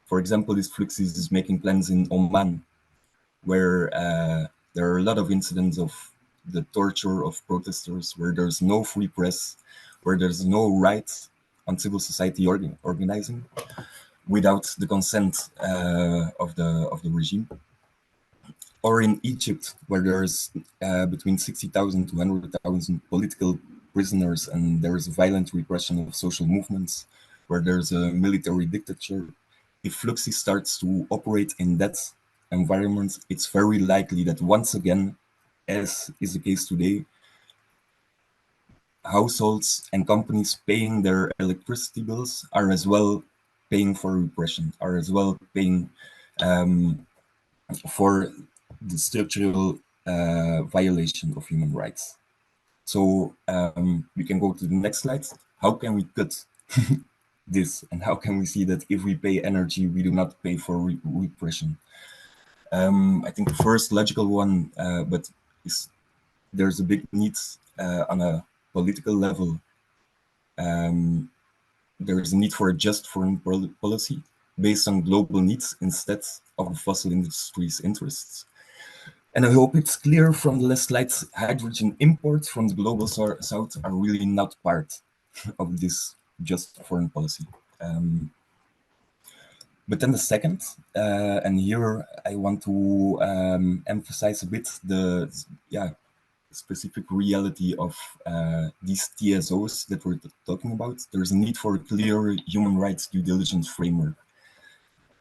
For example, this Fluxys is making plans in Oman, where there are a lot of incidents of the torture of protesters, where there's no free press, where there's no right on civil society organizing without the consent of the regime. Or in Egypt, where there's between 60,000 to 100,000 political prisoners, and there's violent repression of social movements, where there's a military dictatorship. If Fluxys starts to operate in that environment, it's very likely that once again, as is the case today, households and companies paying their electricity bills are as well paying for repression, are as well paying for the structural violation of human rights. So we can go to the next slide. How can we cut this? And how can we see that if we pay energy, we do not pay for repression? I think the first logical one, but there's a big need on a political level. There is a need for a just foreign policy based on global needs instead of the fossil industry's interests. And I hope it's clear from the last slides, hydrogen imports from the global south are really not part of this just foreign policy. But then the second, and here I want to emphasize a bit the specific reality of these TSOs that we're talking about. There's a need for a clear human rights due diligence framework.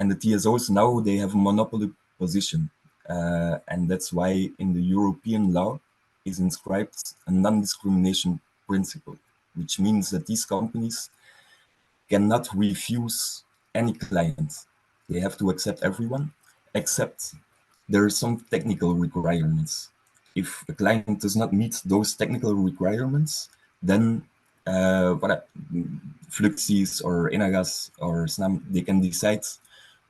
And the TSOs now, they have a monopoly position. And that's why in the European law is inscribed a non-discrimination principle, which means that these companies cannot refuse any client. They have to accept everyone, except there are some technical requirements. If a client does not meet those technical requirements, then Fluxys or Enagas or Snam, they can decide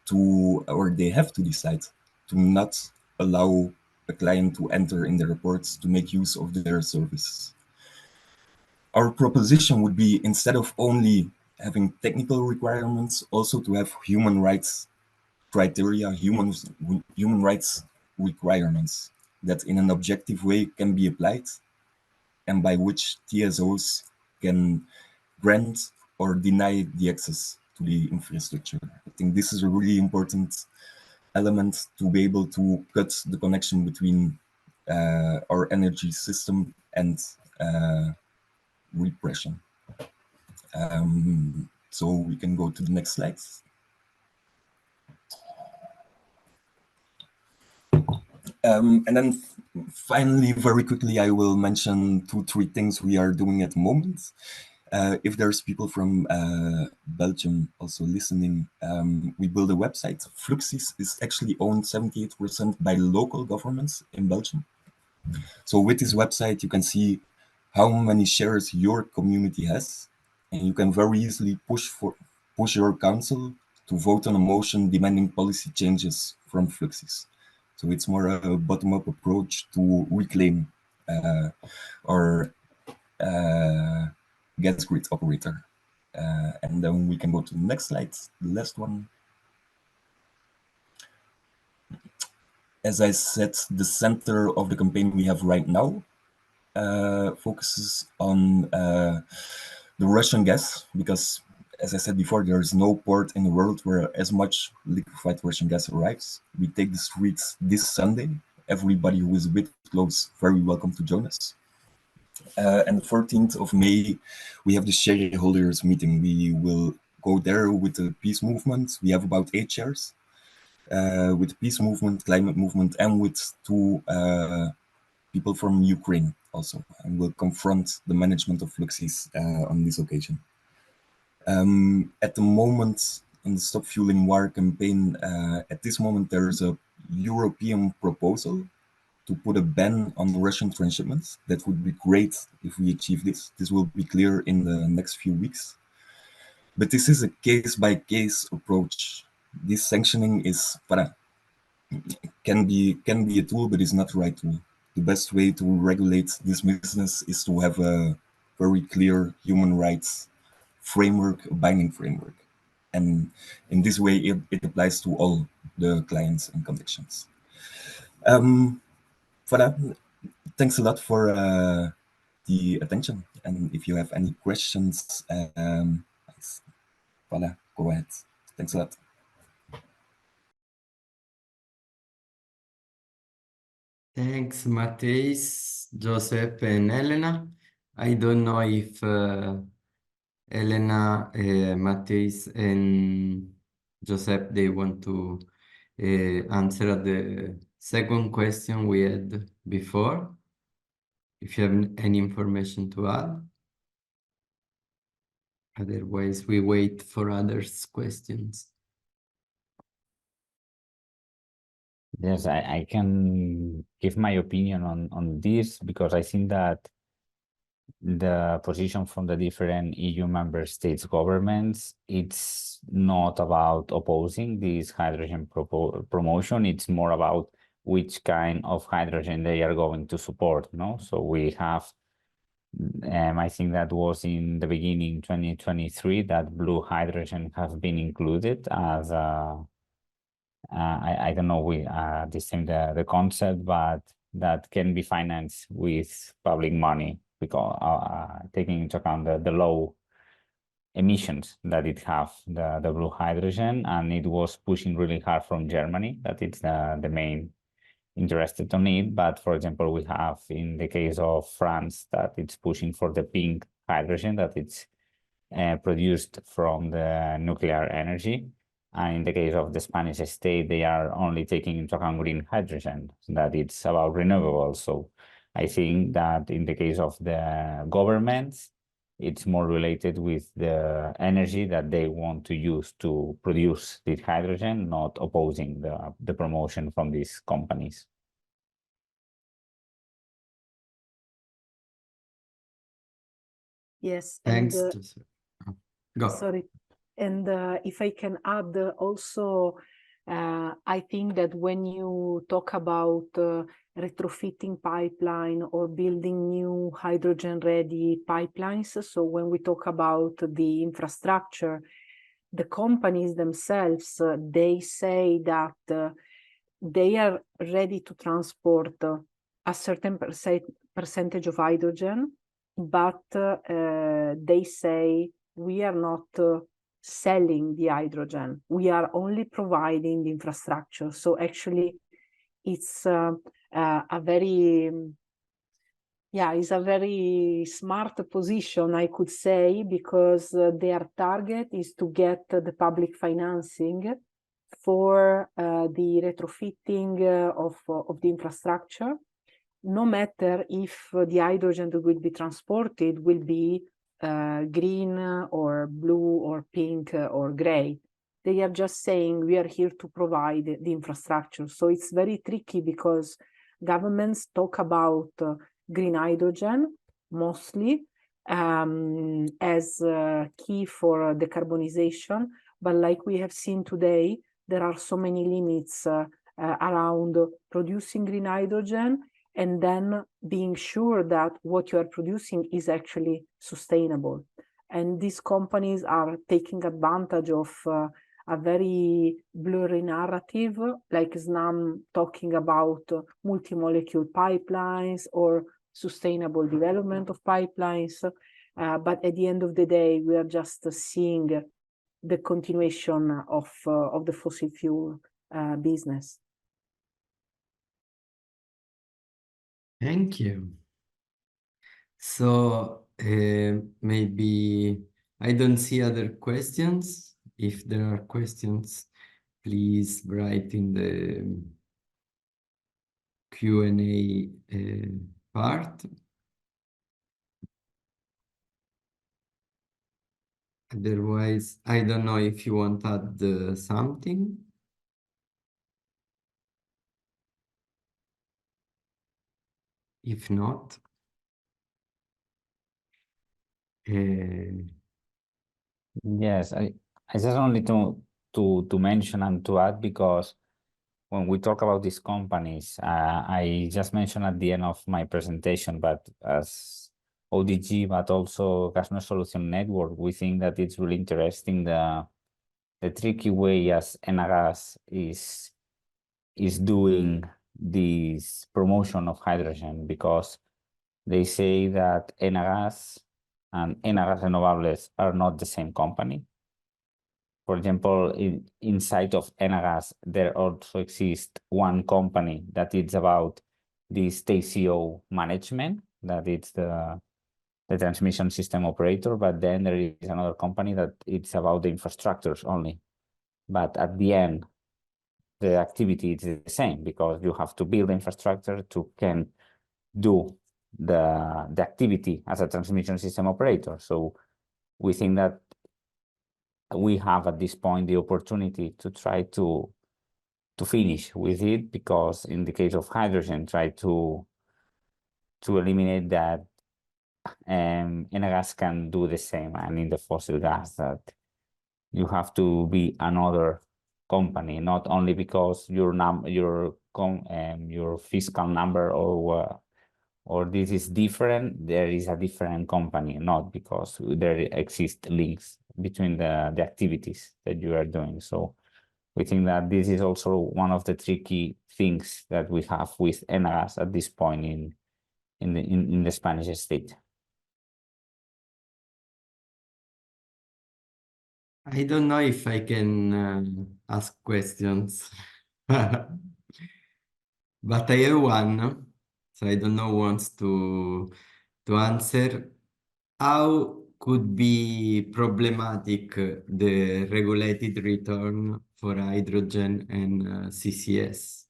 to, or they have to decide to not allow a client to enter in the reports to make use of their services. Our proposition would be, instead of only having technical requirements, also to have human rights criteria, human rights requirements that in an objective way can be applied and by which TSOs can grant or deny the access to the infrastructure. I think this is a really important element to be able to cut the connection between our energy system and repression. So we can go to the next slide. And then finally, very quickly, I will mention 2-3 things we are doing at the moment. If there's people from Belgium also listening, we build a website. Fluxys is actually owned 78% by local governments in Belgium. So with this website, you can see how many shares your community has, and you can very easily push your council to vote on a motion demanding policy changes from Fluxys. So it's more a bottom-up approach to reclaim our gas grid operator. And then we can go to the next slide, the last one. As I said, the center of the campaign we have right now focuses on the Russian gas, because as I said before, there is no port in the world where as much liquefied Russian gas arrives. We take the streets this Sunday. Everybody who is a bit close, very welcome to join us. And the 14th of May, we have the shareholders meeting. We will go there with the peace movement. We have about 8 chairs with the peace movement, climate movement, and with 2 people from Ukraine also, and we'll confront the management of Fluxys on this occasion. At the moment, in the Stop Fueling War campaign, at this moment, there is a European proposal to put a ban on Russian transshipments. That would be great if we achieve this. This will be clear in the next few weeks. But this is a case-by-case approach. This sanctioning is, can be a tool, but it's not the right tool. The best way to regulate this business is to have a very clear human rights framework, a binding framework. And in this way, it applies to all the clients and conditions. For that, thanks a lot for the attention. And if you have any questions, go ahead. Thanks a lot. Thanks, Matthijs, Joseph, and Elena. I don't know if Elena, Matthijs, and Joseph, they want to answer the second question we had before. If you have any information to add. Otherwise, we wait for others' questions. Yes, I can give my opinion on this, because I think that the position from the different EU member states governments, it's not about opposing this hydrogen promotion, it's more about which kind of hydrogen they are going to support, no? So we have, I think that was in the beginning, 2023, that blue hydrogen has been included as a, I don't know the concept, but that can be financed with public money, because taking into account the low emissions that it have, the blue hydrogen, and it was pushing really hard from Germany, that it's the main interested on it. But for example, we have in the case of France that it's pushing for the pink hydrogen, that it's produced from the nuclear energy. And in the case of the Spanish state, they are only taking into account green hydrogen, that it's about renewables. So I think that in the case of the governments, it's more related with the energy that they want to use to produce this hydrogen, not opposing the promotion from these companies. Yes. Thanks, And, Joseph. Go. sorry. And if I can add also, I think that when you talk about retrofitting pipeline or building new hydrogen-ready pipelines, so when we talk about the infrastructure, the companies themselves, they say that they are ready to transport a certain percentage of hydrogen, but they say we are not selling the hydrogen, we are only providing the infrastructure. So actually it's a very it's a very smart position, I could say, because their target is to get the public financing for the retrofitting of the infrastructure, no matter if the hydrogen that will be transported will be green or blue or pink or gray. They are just saying we are here to provide the infrastructure. So it's very tricky because governments talk about green hydrogen mostly as key for decarbonization. But like we have seen today, there are so many limits around producing green hydrogen and then being sure that what you are producing is actually sustainable. And these companies are taking advantage of a very blurry narrative, like Snam talking about multi-molecule pipelines or sustainable development of pipelines. But at the end of the day, we are just seeing the continuation of the fossil fuel business. Thank you. So maybe I don't see other questions. If there are questions, please write in the Q&A part. Otherwise, I don't know if you want to add something. If not, Yes, I just only to mention and to add, because when we talk about these companies, I just mentioned at the end of my presentation, but as ODG, but also Gas No Solution Network, we think that it's really interesting the tricky way as Enagas is doing this promotion of hydrogen, because they say that Enagas and Enagas Renovables are not the same company. For example, inside of Enagas, there also exists one company that is about this TSO management, that it's the transmission system operator, but then there is another company that it's about the infrastructures only. But at the end, the activity is the same, because you have to build infrastructure to can do the activity as a transmission system operator. So we think that we have at this point the opportunity to try to finish with it, because in the case of hydrogen, try to eliminate that Enagas can do the same, and in the fossil gas that you have to be another company, not only because your fiscal number or this is different, there is a different company, not because there exist links between the activities that you are doing. So we think that this is also one of the tricky things that we have with Enagas at this point in the Spanish state. I don't know if I can ask questions, but I have one, so I don't know who wants to answer. How could be problematic the regulated return for hydrogen and CCS?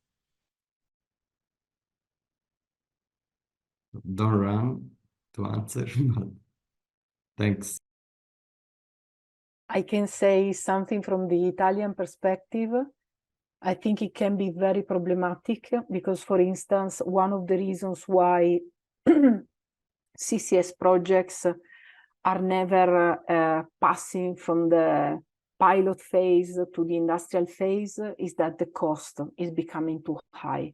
Don't run to answer, but thanks. I can say something from the Italian perspective. I think it can be very problematic because, for instance, one of the reasons why CCS projects are never passing from the pilot phase to the industrial phase is that the cost is becoming too high.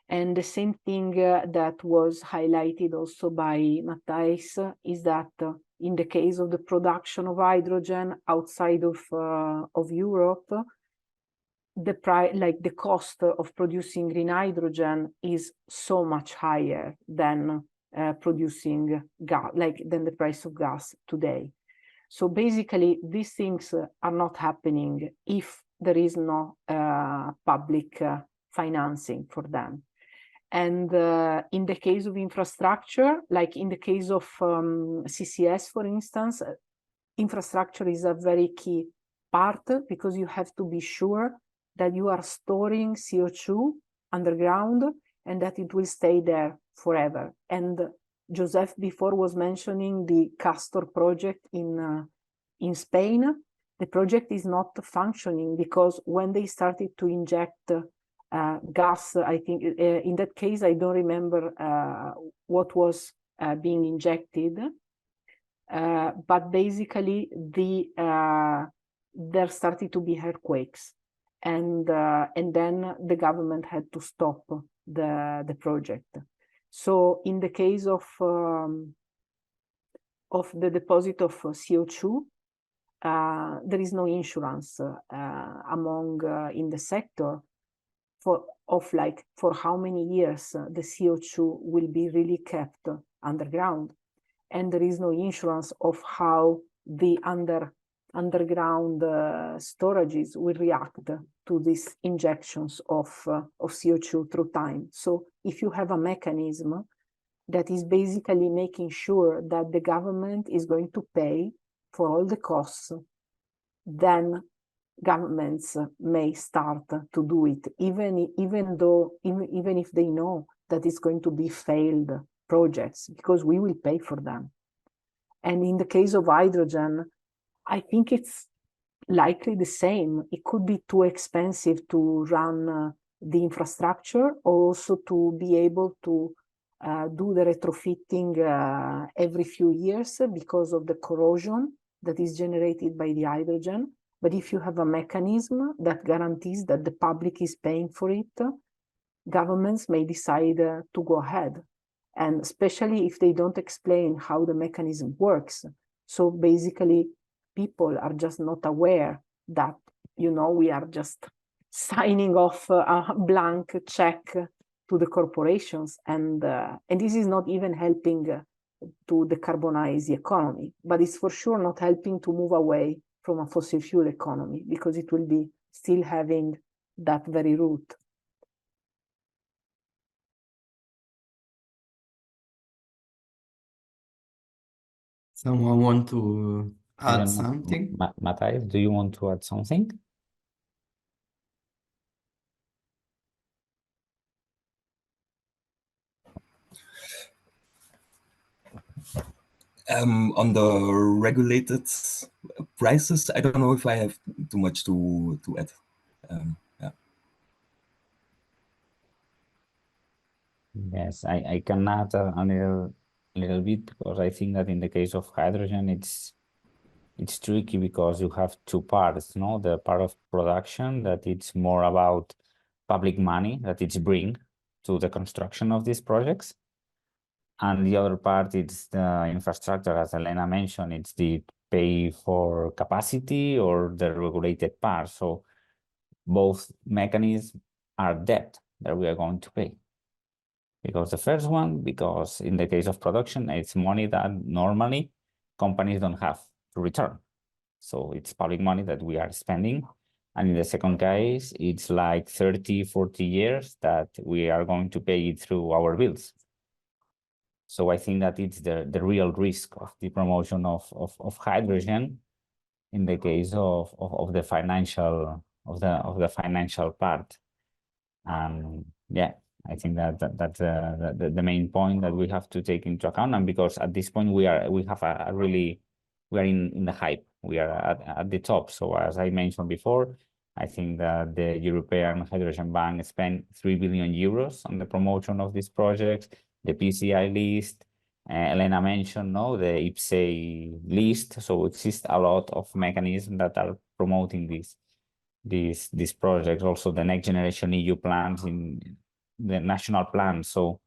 And the same thing that was highlighted also by Matthijs is that in the case of the production of hydrogen outside of Europe, the cost of producing green hydrogen is so much higher than producing gas, than the price of gas today. So basically, these things are not happening if there is no public financing for them. And in the case of infrastructure, like in the case of CCS, for instance, infrastructure is a very key part because you have to be sure that you are storing CO2 underground and that it will stay there forever. And Joseph before was mentioning the Castor project in Spain. The project is not functioning because when they started to inject gas, I think in that case, I don't remember what was being injected, but basically there started to be earthquakes, and then the government had to stop the project. So in the case of the deposit of CO2, there is no insurance among in the sector for how many years the CO2 will be really kept underground, and there is no insurance of how the underground storages will react to these injections of CO2 through time. So if you have a mechanism that is basically making sure that the government is going to pay for all the costs, then governments may start to do it, even if they know that it's going to be failed projects, because we will pay for them. And in the case of hydrogen, I think it's likely the same. It could be too expensive to run the infrastructure, or also to be able to do the retrofitting every few years because of the corrosion that is generated by the hydrogen. But if you have a mechanism that guarantees that the public is paying for it, governments may decide to go ahead. And especially if they don't explain how the mechanism works. So basically, people are just not aware that, we are just signing off a blank check to the corporations. And this is not even helping to decarbonize the economy, but it's for sure not helping to move away from a fossil fuel economy, because it will be still having that very route. Someone want to add something? Matthias, do you want to add something? On the regulated prices, I don't know if I have too much to add. Yeah. Yes, I can add a little bit, because I think that in the case of hydrogen, it's tricky because you have two parts, no? The part of production that it's more about public money that it's bring to the construction of these projects. And the other part, it's the infrastructure, as Elena mentioned, it's the pay for capacity or the regulated part. So both mechanisms are debt that we are going to pay. Because the first one, because in the case of production, it's money that normally companies don't have to return. So it's public money that we are spending. And in the second case, it's like 30, 40 years that we are going to pay it through our bills. So I think that it's the real risk of the promotion of hydrogen in the case of the financial financial part. And yeah, I think that's the main point that we have to take into account. And because at this point we are in the hype, we are at the top. So as I mentioned before, I think that the European Hydrogen Bank spent 3 billion euros on the promotion of these projects. The PCI list, Elena mentioned, the IPCEI list. So it exists a lot of mechanisms that are promoting these projects. Also the next generation EU plans in the national plan. So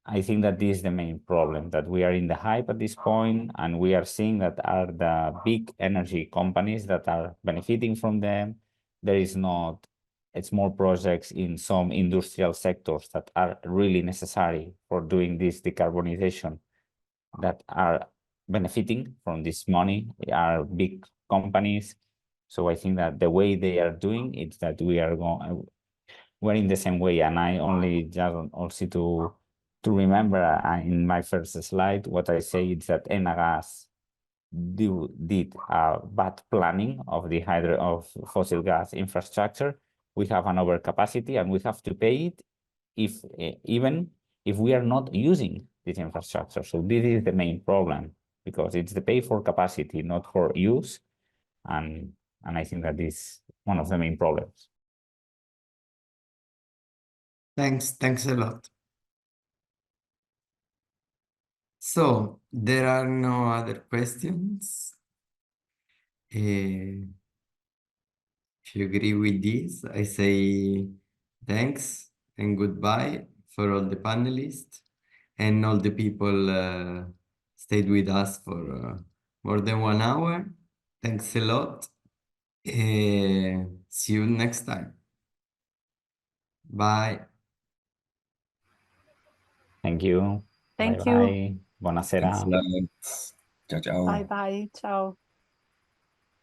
I think that this is the main problem, that we are in the hype at this point, and we are seeing that are the big energy companies that are benefiting from them. There is not small projects in some industrial sectors that are really necessary for doing this decarbonization that are benefiting from this money. They are big companies. So I think that the way they are doing it, that we're in the same way. And I only just also to remember in my first slide, what I say is that Enagas did a bad planning of the fossil gas infrastructure, we have an overcapacity and we have to pay it if even if we are not using this infrastructure. So this is the main problem, because it's the pay for capacity, not for use. And I think that is one of the main problems. Thanks a lot. So there are no other questions. If you agree with this, I say thanks and goodbye for all the panelists and all the people stayed with us for more than 1 hour. Thanks a lot. See you next time. Bye. Thank you. Thank Bye you. bye. Buonasera. Thanks a lot. Ciao, ciao. Bye bye. Ciao.